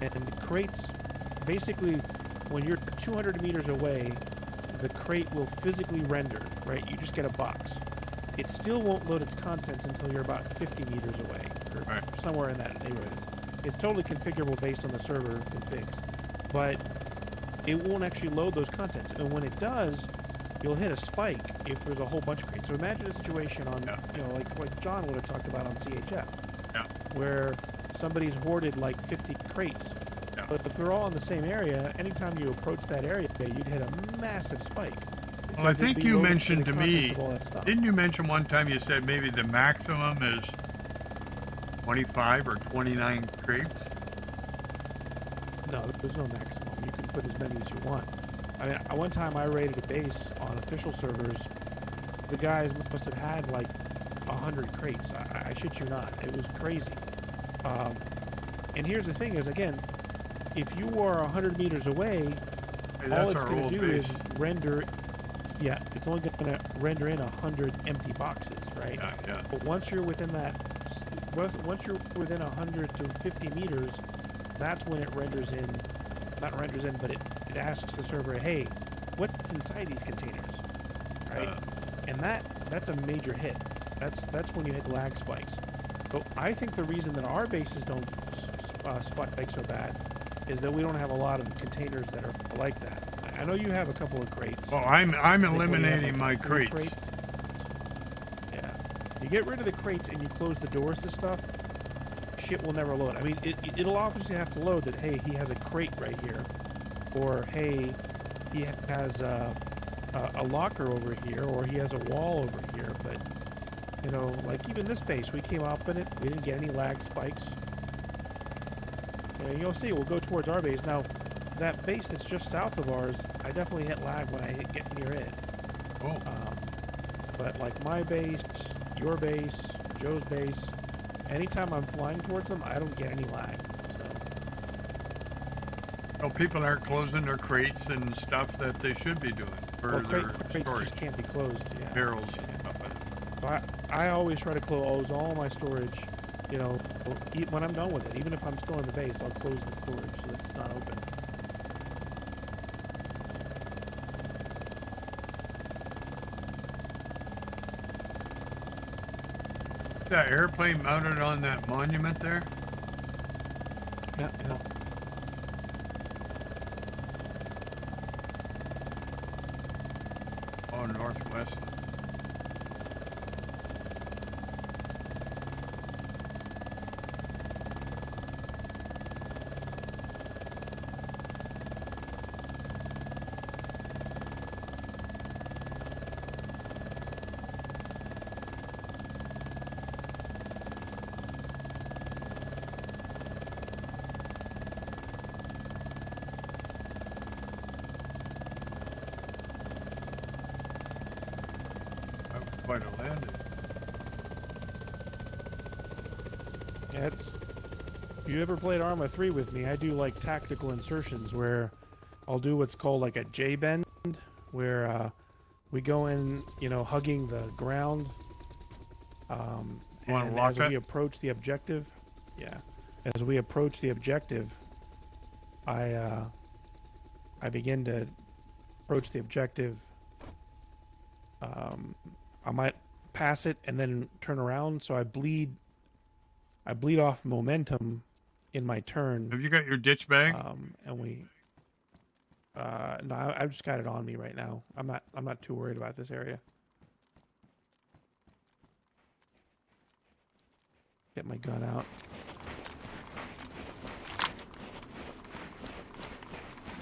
and the crates, basically, when you're 200 meters away, the crate will physically render. Right, you just get a box. It still won't load its contents until you're about 50 meters away, or somewhere in that neighborhood. It's totally configurable based on the server configs, but it won't actually load those contents. And when it does, you'll hit a spike if there's a whole bunch of crates. So imagine a situation on, like John would have talked about on CHF, where somebody's hoarded like 50 crates. But if they're all in the same area, anytime you approach that area, you'd hit a massive spike. Well, I think you mentioned to me, didn't you mention one time you said maybe the maximum is 25 or 29 crates? No, there's no maximum. You can put as many as you want. I mean, one time I raided a base on official servers. The guys must have had like 100 crates. I shit you not. It was crazy. And here's the thing is, again, if you are 100 meters away, all it's going to do is render. Yeah, it's only going to render in 100 empty boxes, right? Yeah. But once you're within that, once you're within 100 to 50 meters, that's when it renders in. Not renders in, but it asks the server, hey, what's inside these containers, right? And that's a major hit. That's when you hit lag spikes. So I think the reason that our bases don't spike so bad is that we don't have a lot of containers that are like that. I know you have a couple of crates. Well, I'm eliminating my crates. Yeah. You get rid of the crates and you close the doors to stuff, shit will never load. I mean, it'll obviously have to load that, hey, he has a crate right here. Or, hey, he has a locker over here, or he has a wall over here. But, like even this base, we came up in it, we didn't get any lag spikes. And you'll see, we'll go towards our base. Now, that base that's just south of ours, I definitely hit lag when I get near it. Oh. But like my base, your base, Joe's base, anytime I'm flying towards them, I don't get any lag. Well, people aren't closing their crates and stuff that they should be doing for their crates storage. Just can't be closed. Yeah. Barrels. So I always try to close all my storage. When I'm done with it, even if I'm still in the base, I'll close the storage so that it's not open. That airplane mounted on that monument there? Yeah. Oh, northwest. Quite a landing. Yeah, it's. If you ever played Arma 3 with me, I do like tactical insertions where I'll do what's called like a J bend, where we go in, you know, hugging the ground. You want to And lock as it? we approach the objective, yeah, as we approach the objective, I begin to approach the objective. I might pass it and then turn around, so I bleed off momentum in my turn. Have you got your ditch bag? And we no, I've just got it on me right now. I'm not too worried about this area. Get my gun out.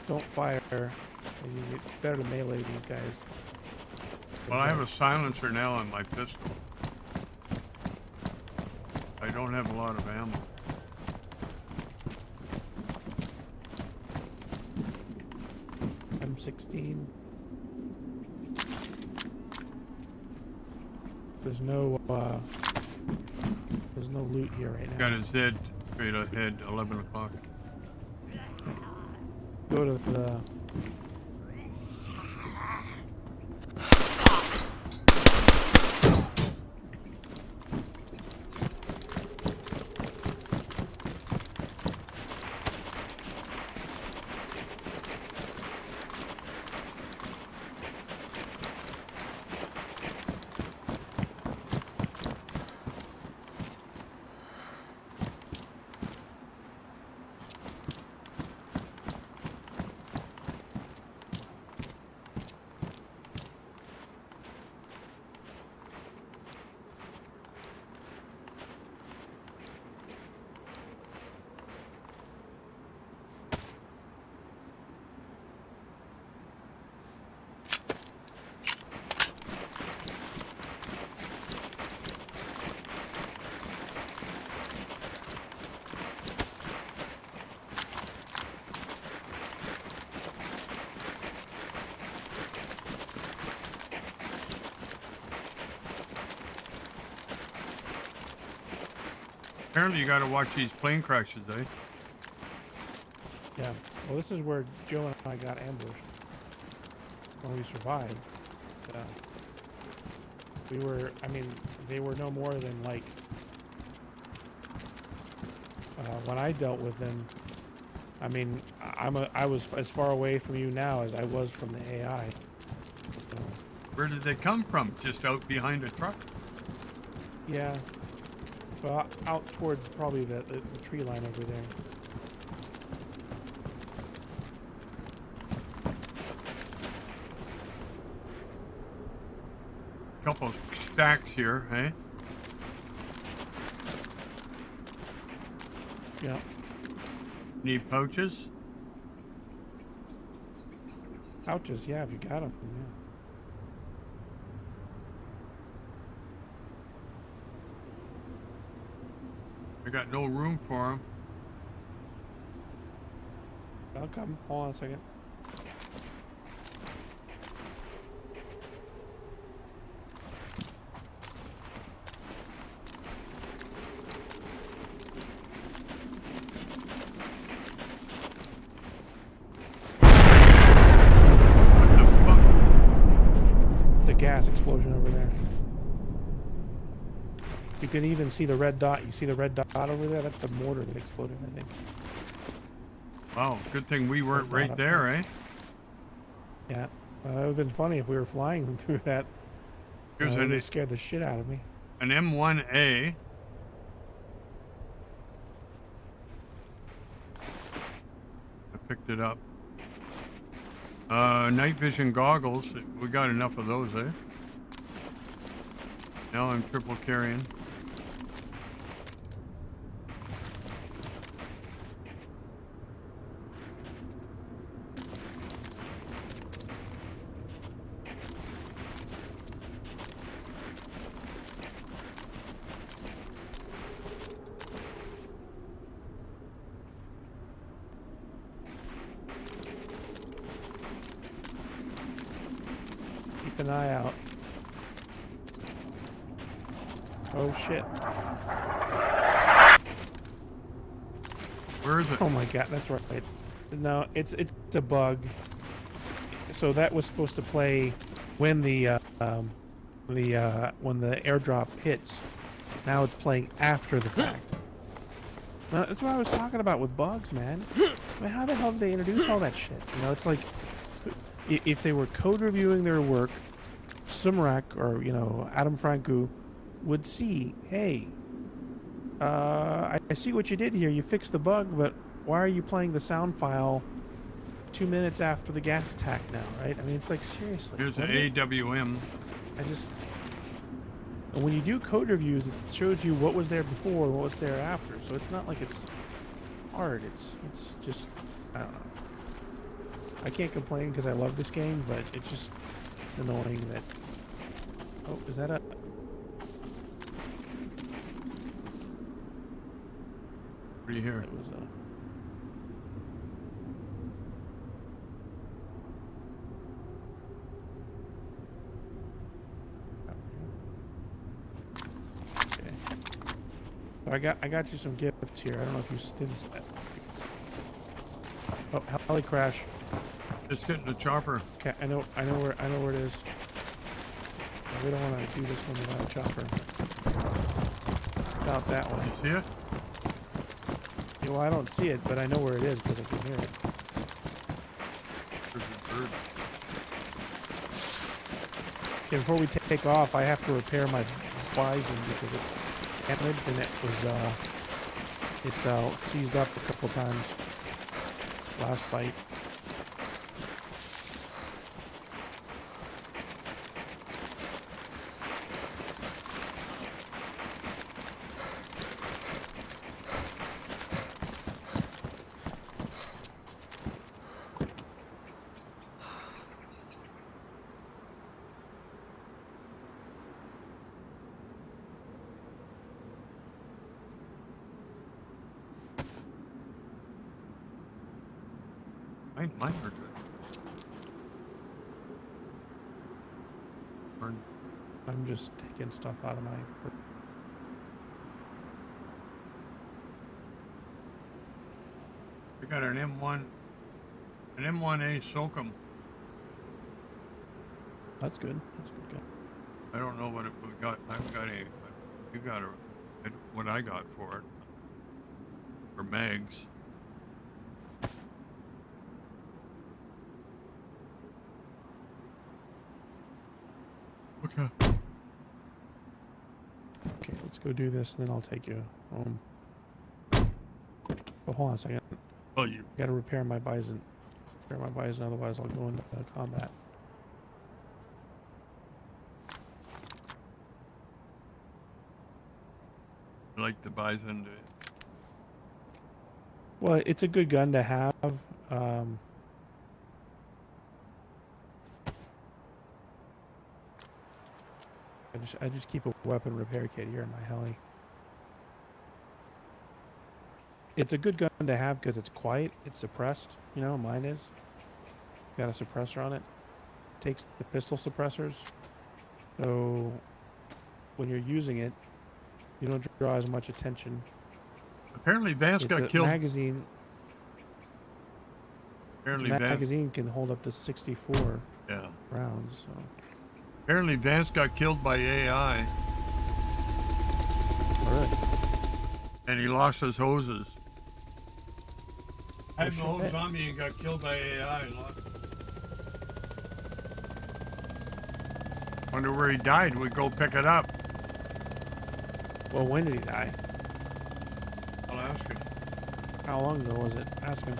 Don't fire. It's better to melee these guys. Well, I have a silencer now on my pistol. I don't have a lot of ammo. M16. There's no loot here right now. Got a Z straight ahead, 11 o'clock. Go to the. Apparently you gotta watch these plane crashes, eh? Yeah. Well, this is where Joe and I got ambushed. When we survived. We were. I mean, they were no more than like. When I dealt with them, I mean, I was as far away from you now as I was from the AI. So, Where did they come from? Just out behind a truck? yeah. Well, out towards probably the tree line over there. Couple stacks here, eh? Yeah. Need pouches? Pouches, yeah, if you got them. Yeah. I got no room for them. I'll come. Hold on a second. What the fuck? The gas explosion over there. You can even see the red dot. You see the red dot over there? That's the mortar that exploded, I think. Wow, good thing we weren't Red dot right up there, eh? Yeah. It would have been funny if we were flying through that. Here's It would have scared the shit out of me. an M1A. I picked it up. Night vision goggles. We got enough of those, eh? Now I'm triple carrying. Keep an eye out. Oh shit. Where is it? Oh my god, that's right. No, it's a bug. So that was supposed to play when the when the airdrop hits. Now it's playing after the fact. Now, that's what I was talking about with bugs, man. I mean, how the hell did they introduce all that shit? You know, it's like if they were code reviewing their work, Sumrak or Adam Franku would see, hey, I see what you did here. You fixed the bug, but why are you playing the sound file 2 minutes after the gas attack now, right? I mean, it's like, seriously. Here's an AWM. And when you do code reviews, it shows you what was there before and what was there after. So it's not like it's hard. It's just, I don't know. I can't complain because I love this game, but it's annoying that... Oh, is that a... What do you hear? It was a... Okay. So I got you some gifts here. I don't know if you didn't see that. Oh, heli crash. It's getting the chopper. Okay, I know where it is. We don't want to do this one without a chopper. About that one. You see it? Yeah, well, I don't see it, but I know where it is because I can hear it. There's a bird. Okay, before we take off, I have to repair my bison because it's damaged and it's seized up a couple times. Last fight. Mine are good. Burn. I'm just taking stuff out of my... We got an M1A Soakum. That's good. That's good. Good. I don't know what we got. I've got you got what I got for it. For mags. Okay. Okay, let's go do this, and then I'll take you home. Oh, hold on a second. Oh, you. Gotta repair my bison. Repair my bison, otherwise I'll go into combat. I like the bison. Well, it's a good gun to have. I just keep a weapon repair kit here in my heli. It's a good gun to have because it's quiet. It's suppressed. You know, mine is. Got a suppressor on it. Takes the pistol suppressors. So when you're using it, you don't draw as much attention. Apparently Vance got killed. Magazine. Apparently magazine can hold up to 64 yeah. rounds. So. Apparently Vance got killed by AI. Alright. And he lost his hoses. Oh, Had no hose shit. on me and got killed by AI. Wonder where he died. We go pick it up. Well, when did he die? I'll ask him. How long ago was it? Ask him.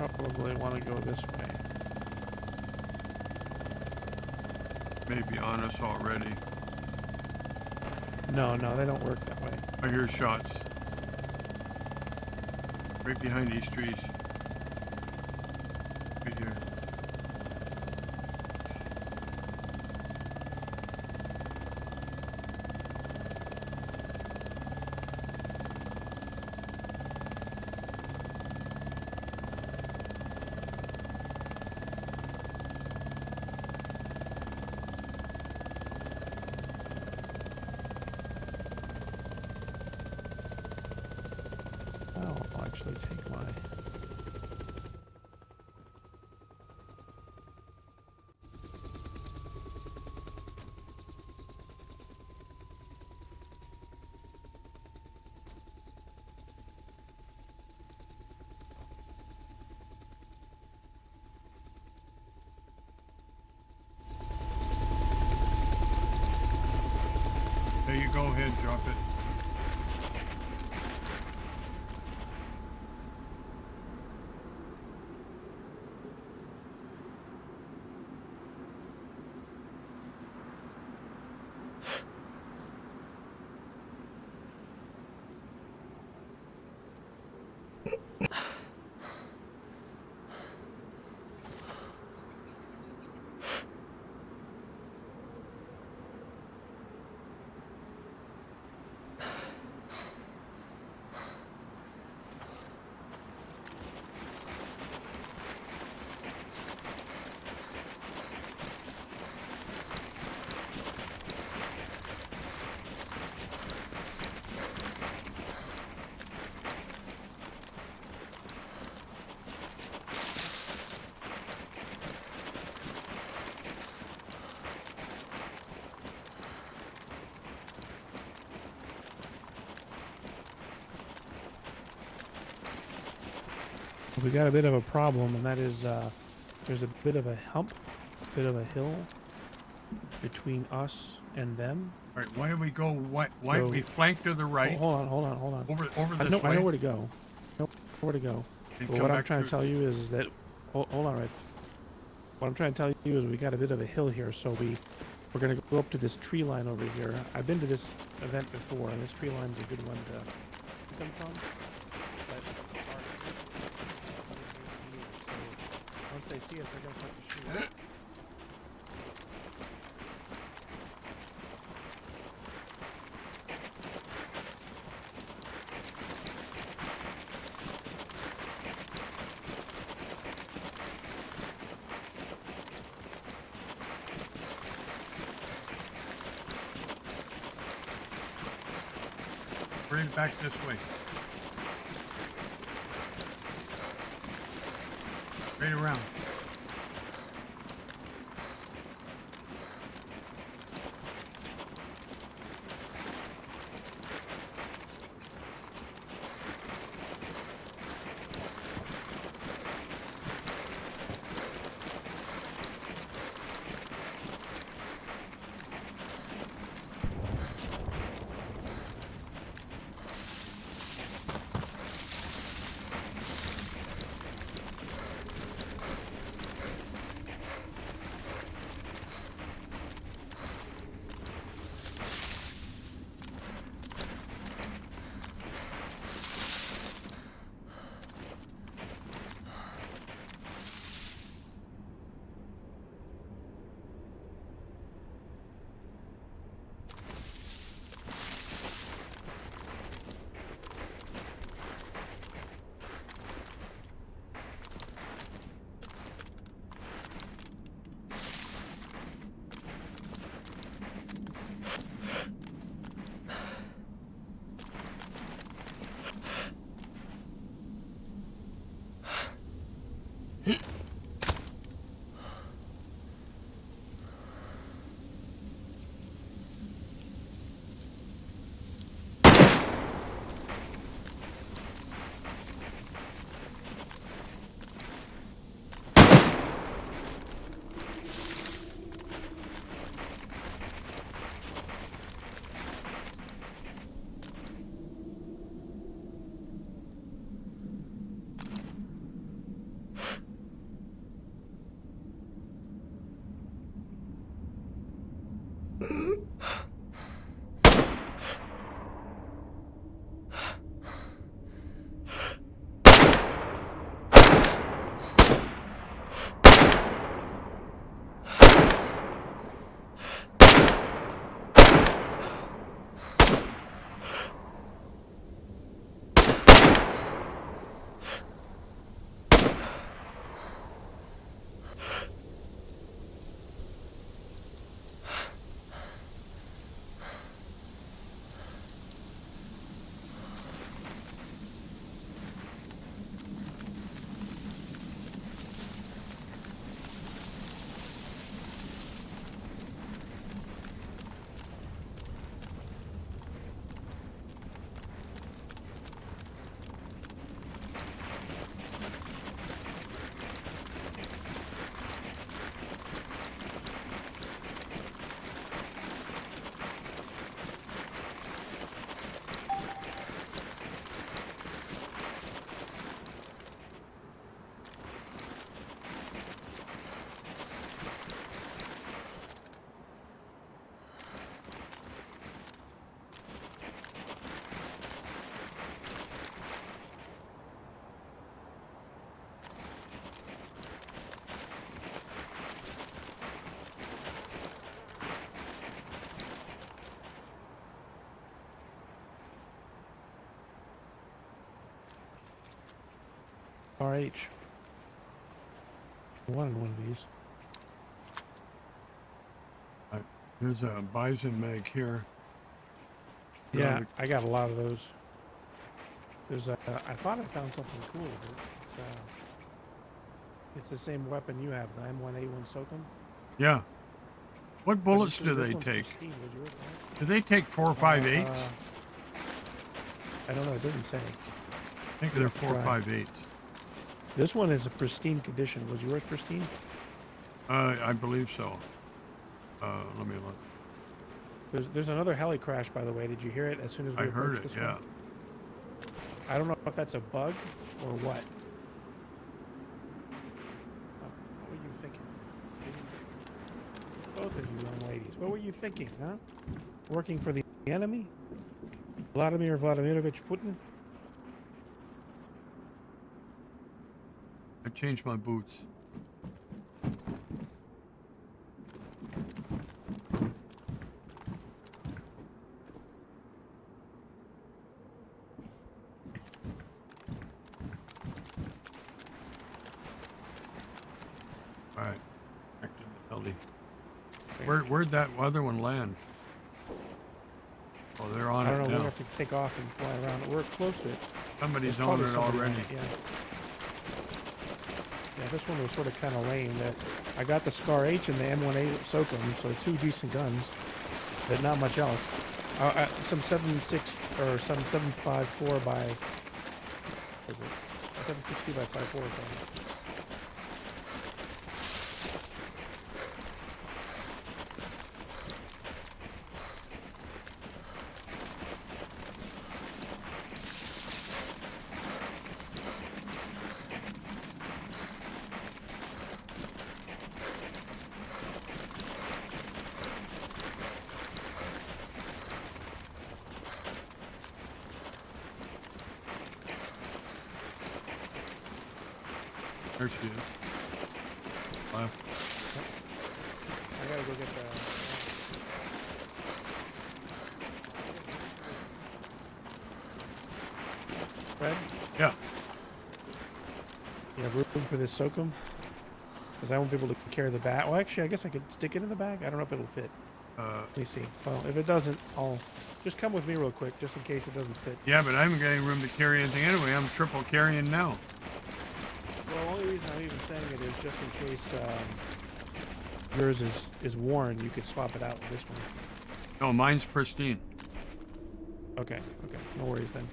probably want to go this way. Maybe on us already. No, they don't work that way. I hear shots. Right behind these trees. Right here. I'll actually take my... There you go ahead, drop it. We got a bit of a problem, and that is there's a bit of a hump, bit of a hill between us and them. All right, why don't we go? Why So- we flank to the right? Hold on. Over I this know way. where to go. I know where to go. and But come what I'm back trying to through- tell you is that hold on, Red. What I'm trying to tell you is we got a bit of a hill here, so we're gonna go up to this tree line over here. I've been to this event before, and this tree line's a good one to come from. But once they see us, they're gonna start to shoot. Bring it back this way. Straight around. RH. I wanted one of these. There's a bison mag here. Yeah, I got a lot of those. There's a. I thought I found something cool, but it's the same weapon you have, the M1A1 SOCOM. Yeah. What bullets do This they one's take? pristine, would you right? Do they take 4.58s? I don't know. It doesn't say. I think they're 4.58s. This one is a pristine condition. Was yours pristine? I believe so. Let me look. There's another heli crash, by the way. Did you hear it as soon as we I heard approached it, this yeah. one? I don't know if that's a bug or what. Oh, what were you thinking? Both of you young ladies. What were you thinking, huh? Working for the enemy? Vladimir Vladimirovich Putin? I changed my boots. All right. Back to the heli. Where'd that other one land? Oh, they're on I it don't know. now. We'll have to take off and fly around. We're close to it. Somebody's There's on probably it somebody already. on it, yeah. Yeah, this one was sort of kind of lame. I got the Scar H and the M18 SOCOM, so two decent guns, but not much else. Some 7.6 or some 7.54 by, what was it 7.62 by 5.4 or something. There she is. Left. I gotta go get the. Fred? Yeah. You have room for this SOCOM? Because I won't be able to carry the bag. Well, actually, I guess I could stick it in the bag. I don't know if it'll fit. Let me see. Well, if it doesn't, I'll just come with me real quick, just in case it doesn't fit. Yeah, but I haven't got any room to carry anything anyway. I'm triple carrying now. Well, the only reason I'm even saying it is just in case yours is worn, you could swap it out with this one. No, mine's pristine. Okay, no worries then.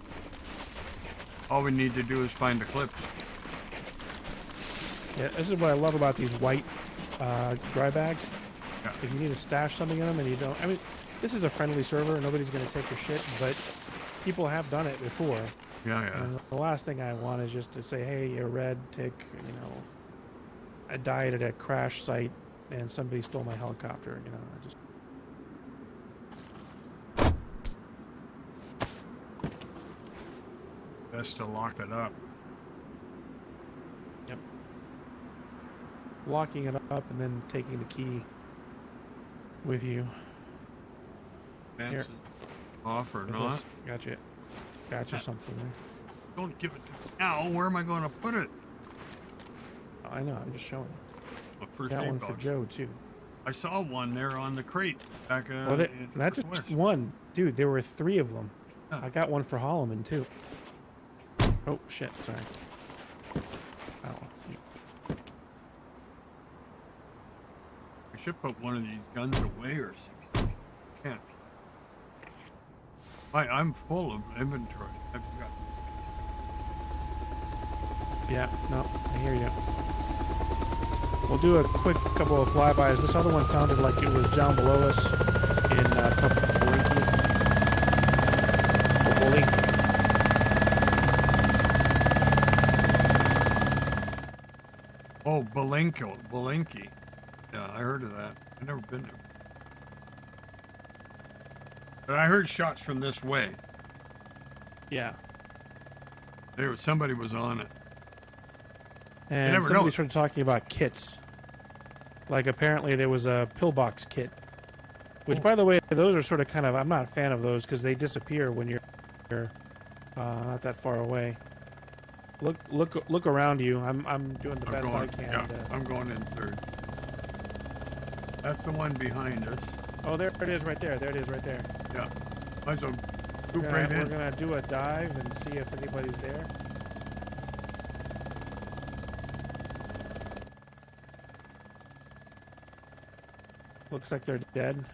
All we need to do is find the clips. Yeah, this is what I love about these white dry bags. Yeah. If you need to stash something in them and you don't, I mean, this is a friendly server. Nobody's going to take your shit, but people have done it before. Yeah, yeah. And the last thing I want is just to say, hey, you're RedTic, you know, I died at a crash site and somebody stole my helicopter, you know, best to lock it up. Yep. Locking it up and then taking the key with you. Here. Fancy. Off or With not? this. Gotcha something there. Don't give it to me now. Where am I going to put it? Oh, I know, I'm just showing. A first Got aid one box. for Joe too. I saw one there on the crate back Well, not just Northwest. one, dude. There were 3 of them. Yeah. I got one for Holloman too. Oh shit! Sorry. Oh, I should put one of these guns away or something. Can't. I'm full of inventory. I've got. yeah. No, I hear you. We'll do a quick couple of flybys. This other one sounded like it was down below us in Bolinky. Oh, Belinky. Yeah, I heard of that. I've never been there. But I heard shots from this way. Yeah. Somebody was on it. And never somebody know. started talking about kits. Like apparently there was a pillbox kit. Which, by the way, those are sort of kind of, I'm not a fan of those because they disappear when you're not that far away. Look around you. I'm doing the best I can. Yeah, I'm going in third. That's the one behind us. Oh, there it is right there. There it is right there. Yeah. Might as well We're scoop right in. gonna do a dive and see if anybody's there. Looks like they're dead.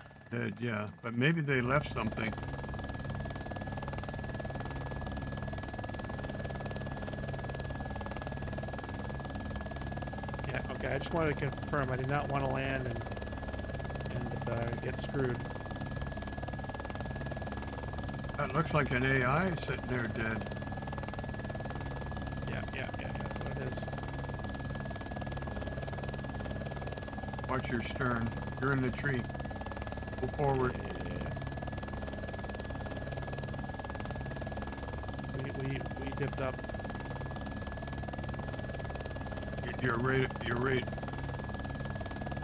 Yeah, but maybe they left something. Yeah, okay. I just wanted to confirm. I did not want to land and get screwed. That looks like an AI sitting there dead. Yeah. That's what it is. Watch your stern. You're in the tree. Go forward. Yeah. We dipped up. You're right.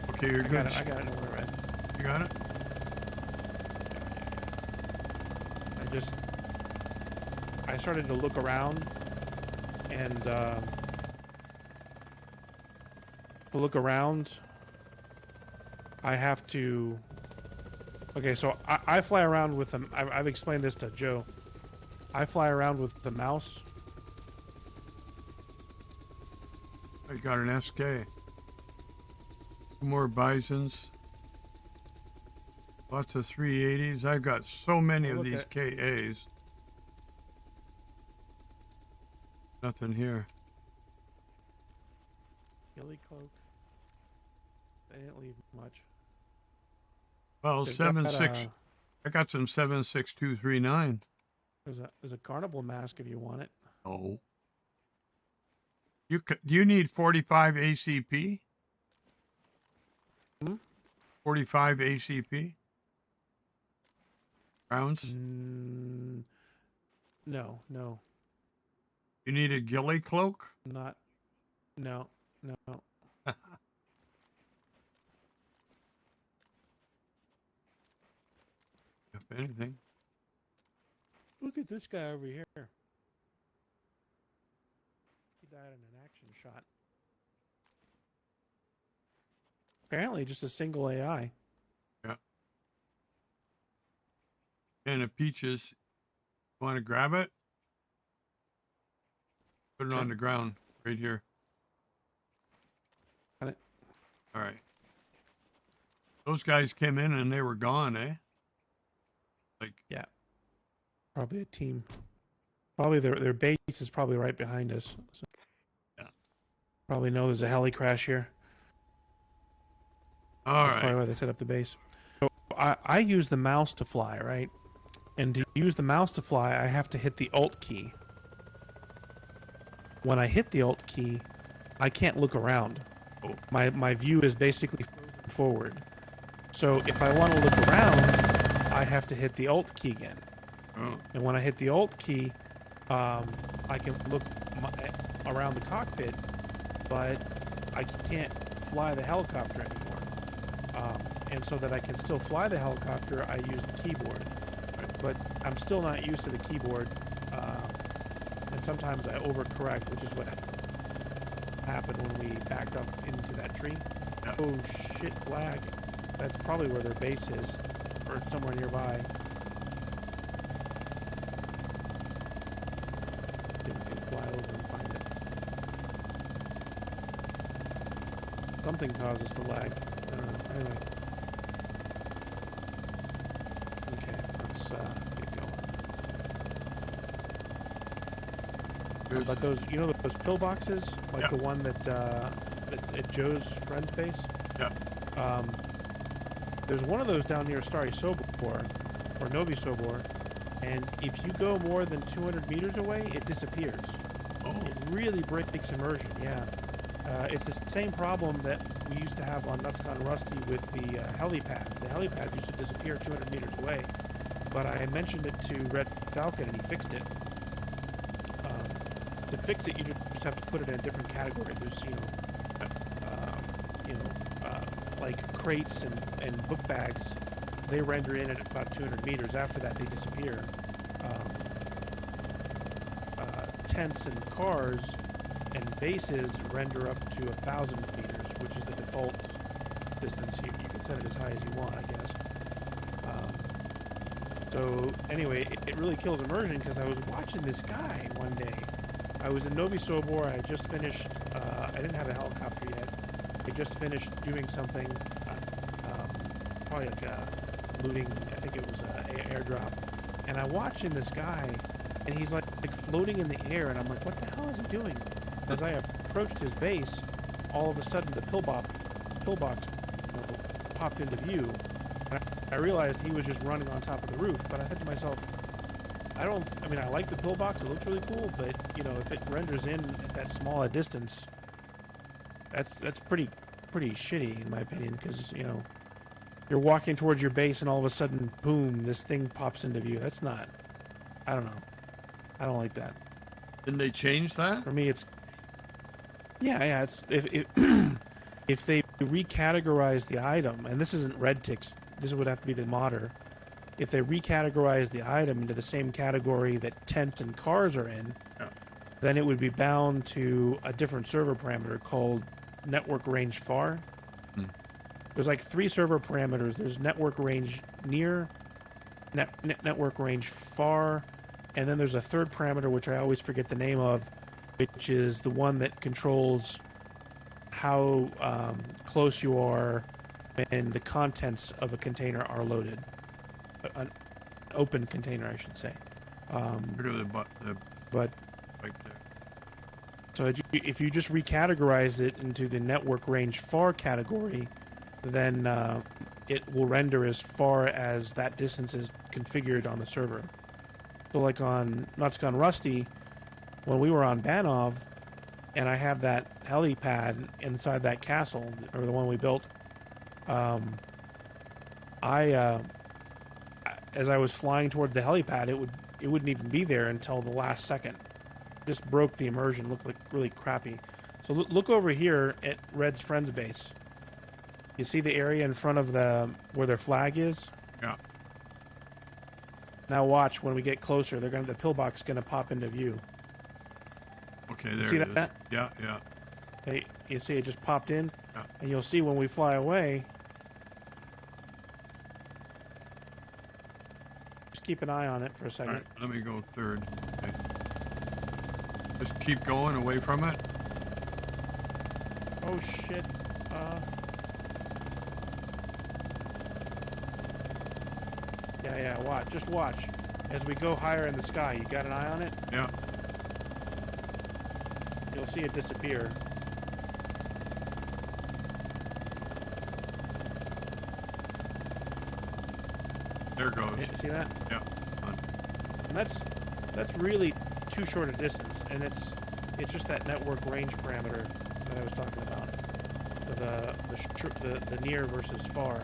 Okay, you're good. I got it nowhere red. You got it? I started to look around and I have to. Okay, so I fly around with them. I've explained this to Joe. I fly around with the mouse. I got an SK. More bisons. Lots of 380s. I've got so many of these KAs. Nothing here. Ghillie cloak. They didn't leave much. Well, They've 7.6. I got some 7.6239. There's a carnival mask if you want it. Oh. Do you need 45 ACP? 45 ACP? Rounds? No. You need a ghillie cloak? Not. No. If anything. Look at this guy over here. He died in an action shot. Apparently just a single AI. Yeah. And a peaches. Want to grab it? Put it on the ground right here. Got it. All right. Those guys came in and they were gone, eh? Like, yeah. Probably a team. Probably their base is probably right behind us. So yeah. Probably know there's a heli crash here. All That's right. probably why they set up the base. So I use the mouse to fly, right? And to use the mouse to fly, I have to hit the Alt key. When I hit the Alt key, I can't look around. Oh. My view is basically frozen forward. So if I want to look around, I have to hit the Alt key again. Oh. And when I hit the Alt key, I can look around the cockpit, but I can't fly the helicopter anymore. And so that I can still fly the helicopter, I use the keyboard. But I'm still not used to the keyboard, and sometimes I overcorrect, which is what happened when we backed up into that tree. Yeah. Oh shit, lag. That's probably where their base is, or somewhere nearby. See if we can fly over and find it. Something causes the lag. I don't know. Anyway. Okay, let's get going. But those, you know, those pillboxes, like Yeah. the one that at Joe's friend's base. Yeah. There's one of those down near Stary Sobor, or Novi Sobor, and if you go more than 200 meters away, it disappears. Oh. It really breaks immersion. Yeah. It's the same problem that we used to have on NutsCon Rusty with the helipad. The helipad used to disappear 200 meters away, but I mentioned it to Red Falcon and he fixed it. To fix it, you just have to put it in a different category. There's, like crates and book bags. They render in at about 200 meters. After that, they disappear. Tents and cars and bases render up to 1,000 meters, which is the default distance. You can set it as high as you want, I guess. So anyway, it really kills immersion because I was watching this guy one day. I was in Novi Sobor. I just finished. I didn't have a helicopter yet. I just finished doing something, probably like looting. I think it was an airdrop. And I watching this guy, and he's like floating in the air, and I'm like, what the hell is he doing? As I approached his base, all of a sudden the pillbox popped into view. And I realized he was just running on top of the roof. But I said to myself, I mean, I like the pillbox. It looks really cool, but you know, if it renders in at that small a distance, that's pretty shitty in my opinion. Because you know, you're walking towards your base and all of a sudden, boom, this thing pops into view. That's not. I don't know. I don't like that. Didn't they change that? For me, it's. Yeah. It's if they recategorize the item, and this isn't RedTic, this would have to be the modder. If they recategorize the item into the same category that tents and cars are in, then it would be bound to a different server parameter called network range far. There's like 3 server parameters. There's network range near, network range far, and then there's a third parameter which I always forget the name of, which is the one that controls how close you are when the contents of a container are loaded. An open container, I should say. Look at the But right there. so if you just recategorize it into the network range far category, then it will render as far as that distance is configured on the server. So like on NutsCon Rusty, when we were on Banov, and I have that helipad inside that castle, or the one we built, as I was flying towards the helipad, it wouldn't even be there until the last second. Just broke the immersion. Looked like really crappy. So look over here at Red's friend's base. You see the area in front of where their flag is? Yeah. Now watch when we get closer. The pillbox is gonna pop into view. Okay, there See it is. that? Yeah. You see it just popped in, Yeah. and you'll see when we fly away. Just keep an eye on it for a All second. right, let me go third. Okay. Just keep going away from it. Oh shit. Yeah, watch. Just watch. As we go higher in the sky, you got an eye on it? Yeah. You'll see it disappear. There it goes. See that? Yeah. Fine. And that's really too short a distance, and it's just that network range parameter that I was talking about. The near versus far.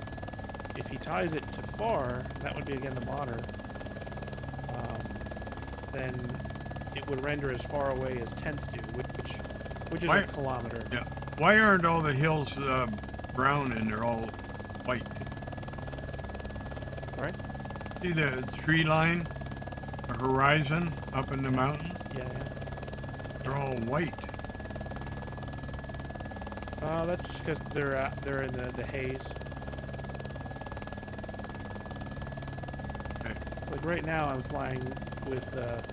If he ties it to far, that would be again the modder. Then it would render as far away as tents do, which is Why? a kilometer. Yeah. Why aren't all the hills brown and they're all white? All right. See the tree line, the horizon up in the mountains? Yeah, yeah. They're all white. That's just because they're in the haze. Okay. Like right now, I'm flying with the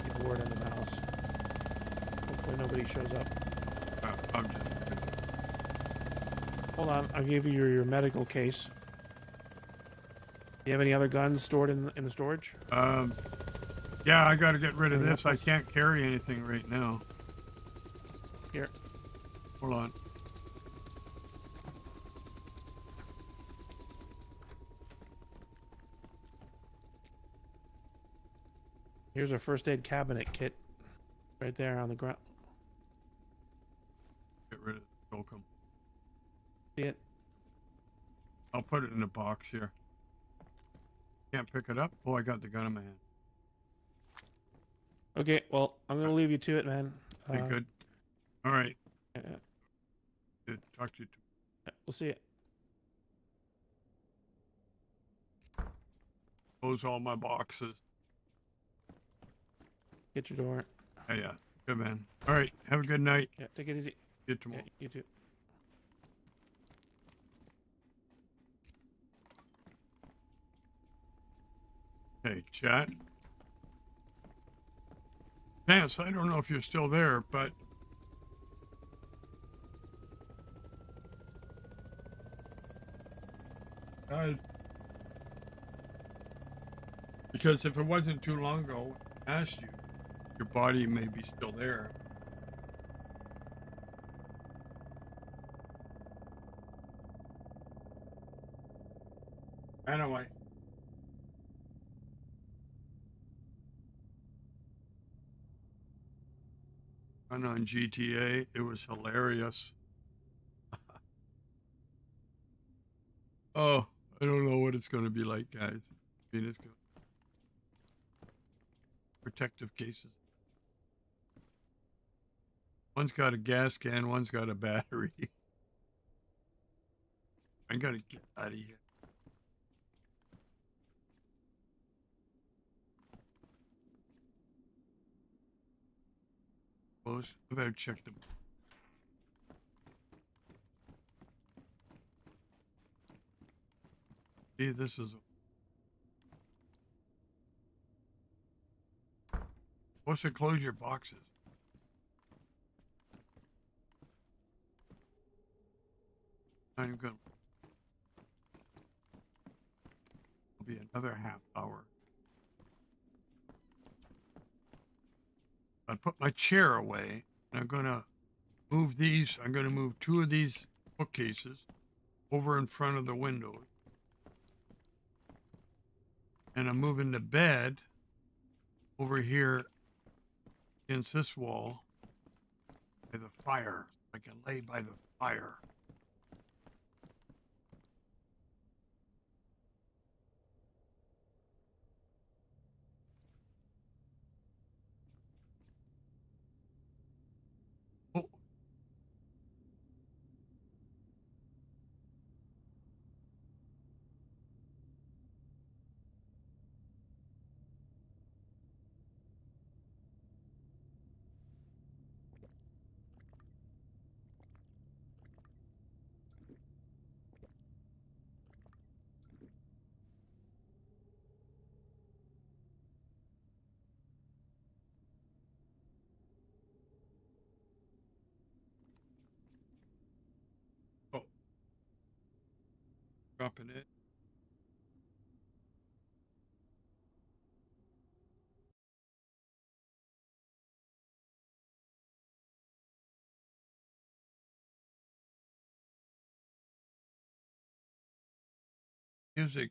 keyboard and the mouse. Hopefully nobody shows up. I'm just. Hold on, I'll give you your medical case. Do you have any other guns stored in the storage? Yeah, I got to get rid of Anything this. I else? can't carry anything right now. Here. Hold on. Here's a first aid cabinet kit, right there on the ground. Get rid of the Golcom. See it? I'll put it in a box here. Can't pick it up. Oh, I got the gun in my hand. Okay, well, I'm gonna leave you to it, man. Okay, good. All right. Yeah, Good. Talk to you. we'll see it. Close all my boxes. Get your door. Yeah. Good, man. All right. Have a good night. Yeah, take it easy. See you Yeah, tomorrow. you too. Hey, chat. Vance, I don't know if you're still there, but because if it wasn't too long ago, I asked you, your body may be still there. Anyway. And on GTA, it was hilarious. Oh, I don't know what it's going to be like, guys. I mean, it's good. Protective cases. One's got a gas can, one's got a battery. I gotta get out of here. Close. I better check them. See, this is supposed to close your boxes. I'm gonna. It'll be another half hour. I put my chair away, and I'm gonna move these. I'm gonna move two of these bookcases over in front of the window, and I'm moving the bed over here against this wall by the fire. I can lay by the fire. Oh, oh, dropping it. Music.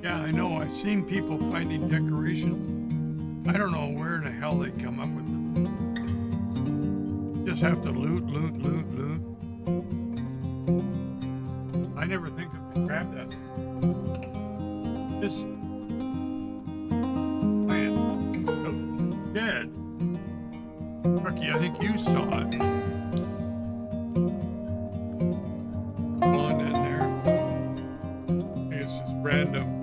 Yeah, I know. I've seen people finding decorations. I don't know where the hell they come up with them. Just have to loot, loot, loot, loot. I never think of grab that. This plant. Oh, dead. Rookie, I think you saw it. On in there. It's just random.